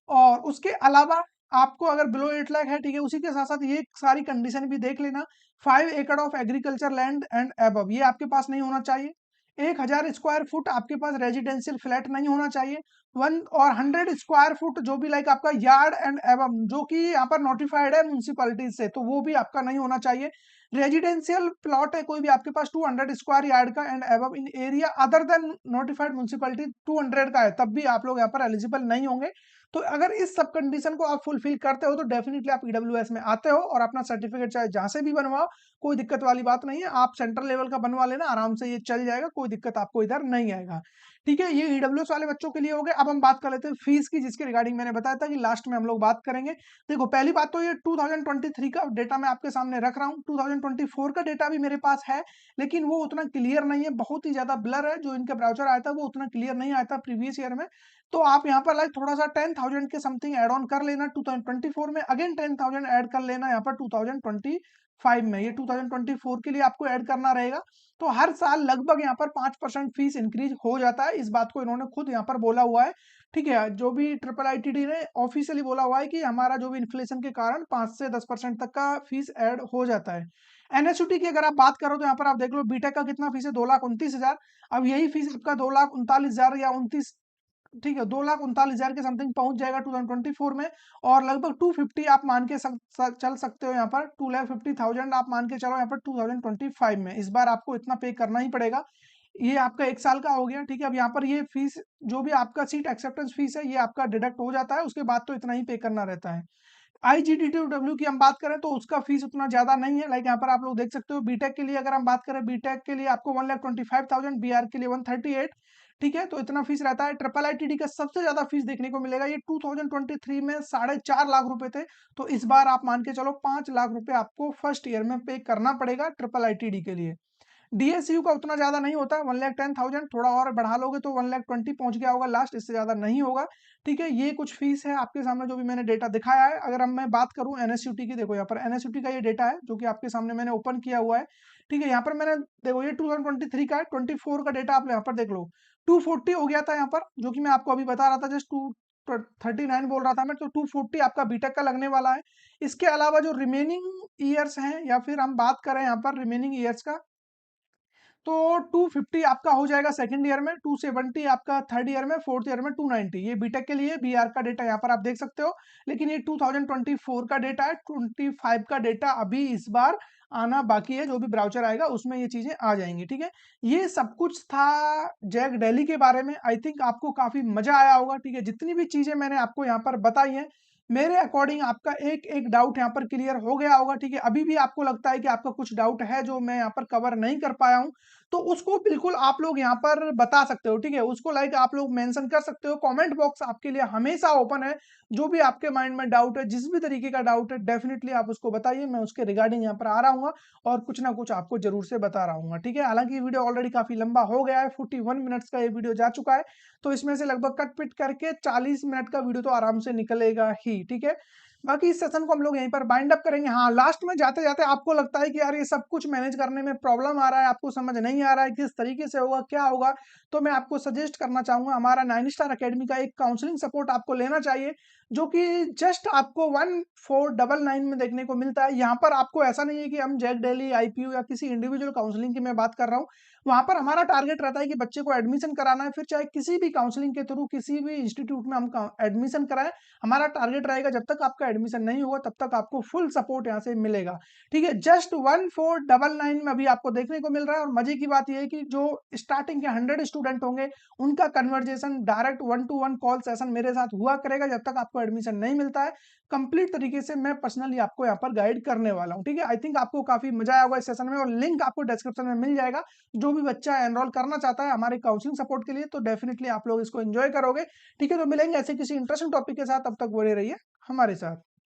और उसके अलावा आपको अगर बिलो 8 लाख है, ठीक है, उसी के साथ साथ ये सारी कंडीशन भी देख लेना, 5 एकड़ of agriculture land and above ये आपके पास नहीं होना चाहिए, 1000 स्क्वायर फुट आपके पास रेजिडेंशियल फ्लैट नहीं होना चाहिए, 100 स्क्वायर फुट जो भी लाइक आपका यार्ड एंड एबव जो कि यहाँ पर नोटिफाइड है म्यूनसिपैलिटी से, तो वो भी आपका नहीं होना चाहिए। रेजिडेंशियल प्लॉट है कोई भी आपके पास 200 स्क्वायर यार्ड का and above in area other than notified municipality 200 का है, तब भी आप लोग यहाँ पर एलिजिबल नहीं होंगे। तो अगर इस सब कंडीशन को आप फुलफिल करते हो तो डेफिनेटली आप ईडब्ल्यूएस में आते हो और अपना सर्टिफिकेट चाहे जहां से भी बनवाओ, कोई दिक्कत वाली बात नहीं है। आप सेंट्रल लेवल का बनवा लेना, आराम से ये चल जाएगा, कोई दिक्कत आपको इधर नहीं आएगा। ठीक है, ये ईडब्ल्यूएस वाले बच्चों के लिए हो गए। अब हम बात कर लेते हैं फीस की, जिसके रिगार्डिंग मैंने बताया था कि लास्ट में हम लोग बात करेंगे। देखो पहली बात तो ये 2023 का डेटा मैं आपके सामने रख रहा हूँ, 2024 का डेटा भी मेरे पास है, लेकिन वो उतना क्लियर नहीं है, बहुत ही ज्यादा ब्लर है। जो इनका ब्राउचर आया था वो उतना क्लियर नहीं आया था प्रीवियस ईयर में। तो आप यहाँ पर लाइक थोड़ा सा 10,000 के समथिंग ऐड ऑन कर लेना 2024 में, अगेन 10,000 ऐड कर लेना यहाँ पर 2025 में, ये 2024 के लिए आपको ऐड करना रहेगा। तो हर साल लगभग यहाँ पर 5% फीस इंक्रीज हो जाता है, इस बात को इन्होंने खुद यहाँ पर बोला हुआ है। ठीक है, जो भी ट्रिपल आईटीडी ने ऑफिशियली बोला हुआ है कि हमारा जो भी इन्फ्लेशन के कारण 5 से 10% तक का फीस ऐड हो जाता है। एनएसयूटी की अगर आप बात करो तो यहाँ पर आप देख लो बीटेक का कितना फीस है, 2,29,000। अब यही फीस आपका 2,39,000 या 29, ठीक है, 2,39,000 के समथिंग पहुंच जाएगा 2024 में। और लगभग 250 आप मान के चल सकते हो, यहाँ पर 2,50,000 आप मान के चलो यहाँ पर 2025 में। इस बार आपको इतना पे करना ही पड़ेगा, ये आपका 1 साल का हो गया। ठीक है, अब यहाँ पर ये फीस जो भी आपका सीट एक्सेप्टेंस फीस है ये आपका डिडक्ट हो जाता है, उसके बाद तो इतना ही पे करना रहता है। आईजीडीडब्ल्यू की हम बात करें तो उसका फीस उतना ज्यादा नहीं है, लाइक यहाँ पर आप लोग देख सकते हो। बीटेक के लिए अगर हम बात करें, बीटेक के लिए आपको 1,25,000, बीआर के लिए 138, ठीक है, तो इतना फीस रहता है। ट्रिपल आईटीडी का सबसे ज्यादा फीस देखने को मिलेगा, ये 2023 में 4.5 लाख रुपए थे, तो इस बार आप मान के चलो 5 लाख रुपए आपको फर्स्ट ईयर में पे करना पड़ेगा ट्रिपल आईटीडी के लिए। डीएसयू का उतना ज्यादा नहीं होता, 1,10,000, थोड़ा और बढ़ा लोगे तो 1,20,000 पहुंच गया होगा लास्ट, इससे ज्यादा नहीं होगा। ठीक है, ये कुछ फीस है आपके सामने जो भी मैंने डेटा दिखाया है। अगर हम मैं बात करूं एनएसयूटी की, देखो यहाँ पर एनएसयूटी का ये डेटा है जो कि आपके सामने मैंने ओपन किया हुआ है। ठीक है, यहाँ पर मैंने देखो ये 2023 का है, 24 का डेटा आप यहाँ पर देख लो, 240 हो गया था यहाँ पर, जो कि मैं आपको अभी बता रहा था, जस्ट 239 बोल रहा था मैं, तो 240 आपका बीटेक का लगने वाला है। इसके अलावा जो रिमेनिंग ईयर्स हैं, या फिर हम बात करें यहाँ पर रिमेनिंग ईयर्स का, तो 250 आपका हो जाएगा सेकंड ईयर में, 270 आपका थर्ड ईयर में, फोर्थ ईयर में 290। ये बीटेक के लिए बीआर का डेटा यहाँ पर आप देख सकते हो। लेकिन ये 2024 का डेटा है, 25 का डेटा अभी इस बार आना बाकी है। जो भी ब्राउचर आएगा उसमें ये चीजें आ जाएंगी, ठीक है। ये सब कुछ था जैक डेली के बारे में। आई थिंक आपको काफी मजा आया होगा, ठीक है। जितनी भी चीजें मैंने आपको यहाँ पर बताई हैं, मेरे अकॉर्डिंग आपका एक एक डाउट यहाँ पर क्लियर हो गया होगा, ठीक है। अभी भी आपको लगता है कि आपका कुछ डाउट है जो मैं यहाँ पर कवर नहीं कर पाया हूँ, तो उसको बिल्कुल आप लोग यहाँ पर बता सकते हो, ठीक है। उसको लाइक आप लोग मेंशन कर सकते हो। कमेंट बॉक्स आपके लिए हमेशा ओपन है। जो भी आपके माइंड में डाउट है, जिस भी तरीके का डाउट है, डेफिनेटली आप उसको बताइए। मैं उसके रिगार्डिंग यहाँ पर आ रहा हूँ और कुछ ना कुछ आपको जरूर से बता रहा हूँ, ठीक है। हालांकि ये वीडियो ऑलरेडी काफी लंबा हो गया है, 41 मिनट्स का ये वीडियो जा चुका है, तो इसमें से लगभग कट पिट करके 40 मिनट का वीडियो तो आराम से निकलेगा ही, ठीक है। बाकी इस सेशन को हम लोग यहीं पर बाइंड अप करेंगे। हाँ, लास्ट में जाते जाते आपको लगता है कि यार ये सब कुछ मैनेज करने में प्रॉब्लम आ रहा है, आपको समझ नहीं आ रहा है किस तरीके से होगा, क्या होगा, तो मैं आपको सजेस्ट करना चाहूंगा हमारा 9 स्टार अकेडमी का एक काउंसलिंग सपोर्ट आपको लेना चाहिए, जो कि जस्ट आपको 1499 में देखने को मिलता है। यहाँ पर आपको ऐसा नहीं है कि हम जैक डेली, आईपीयू या किसी इंडिविजुअल काउंसलिंग की मैं बात कर रहा हूँ। वहां पर हमारा टारगेट रहता है कि बच्चे को एडमिशन कराना है, फिर चाहे किसी भी काउंसलिंग के थ्रू किसी भी इंस्टीट्यूट में हम एडमिशन कराएं, हमारा टारगेट रहेगा जब तक आपका एडमिशन नहीं होगा तब तक आपको फुल सपोर्ट यहाँ से मिलेगा, ठीक है। जस्ट 1499 में अभी आपको देखने को मिल रहा है। और मजे की बात यह है कि जो स्टार्टिंग के 100 स्टूडेंट होंगे उनका conversation direct 1-to-1 call session मेरे साथ हुआ करेगा जब तक आपको एडमिशन नहीं मिलता है। कंप्लीट तरीके से मैं पर्सनली आपको यहाँ पर गाइड करने वाला हूँ, ठीक है। आई थिंक आपको काफी मजा आया होगा इस सेशन में, और लिंक आपको डिस्क्रिप्शन में मिल जाएगा। जो भी बच्चा एनरोल करना चाहता है हमारे काउंसलिंग सपोर्ट के लिए, तो डेफिनेटली आप लोग इसको एंजॉय करोगे, ठीक है। तो मिलेंगे ऐसे किसी इंटरेस्टिंग टॉपिक के साथ, तब तक बने रहिए हमारे साथ।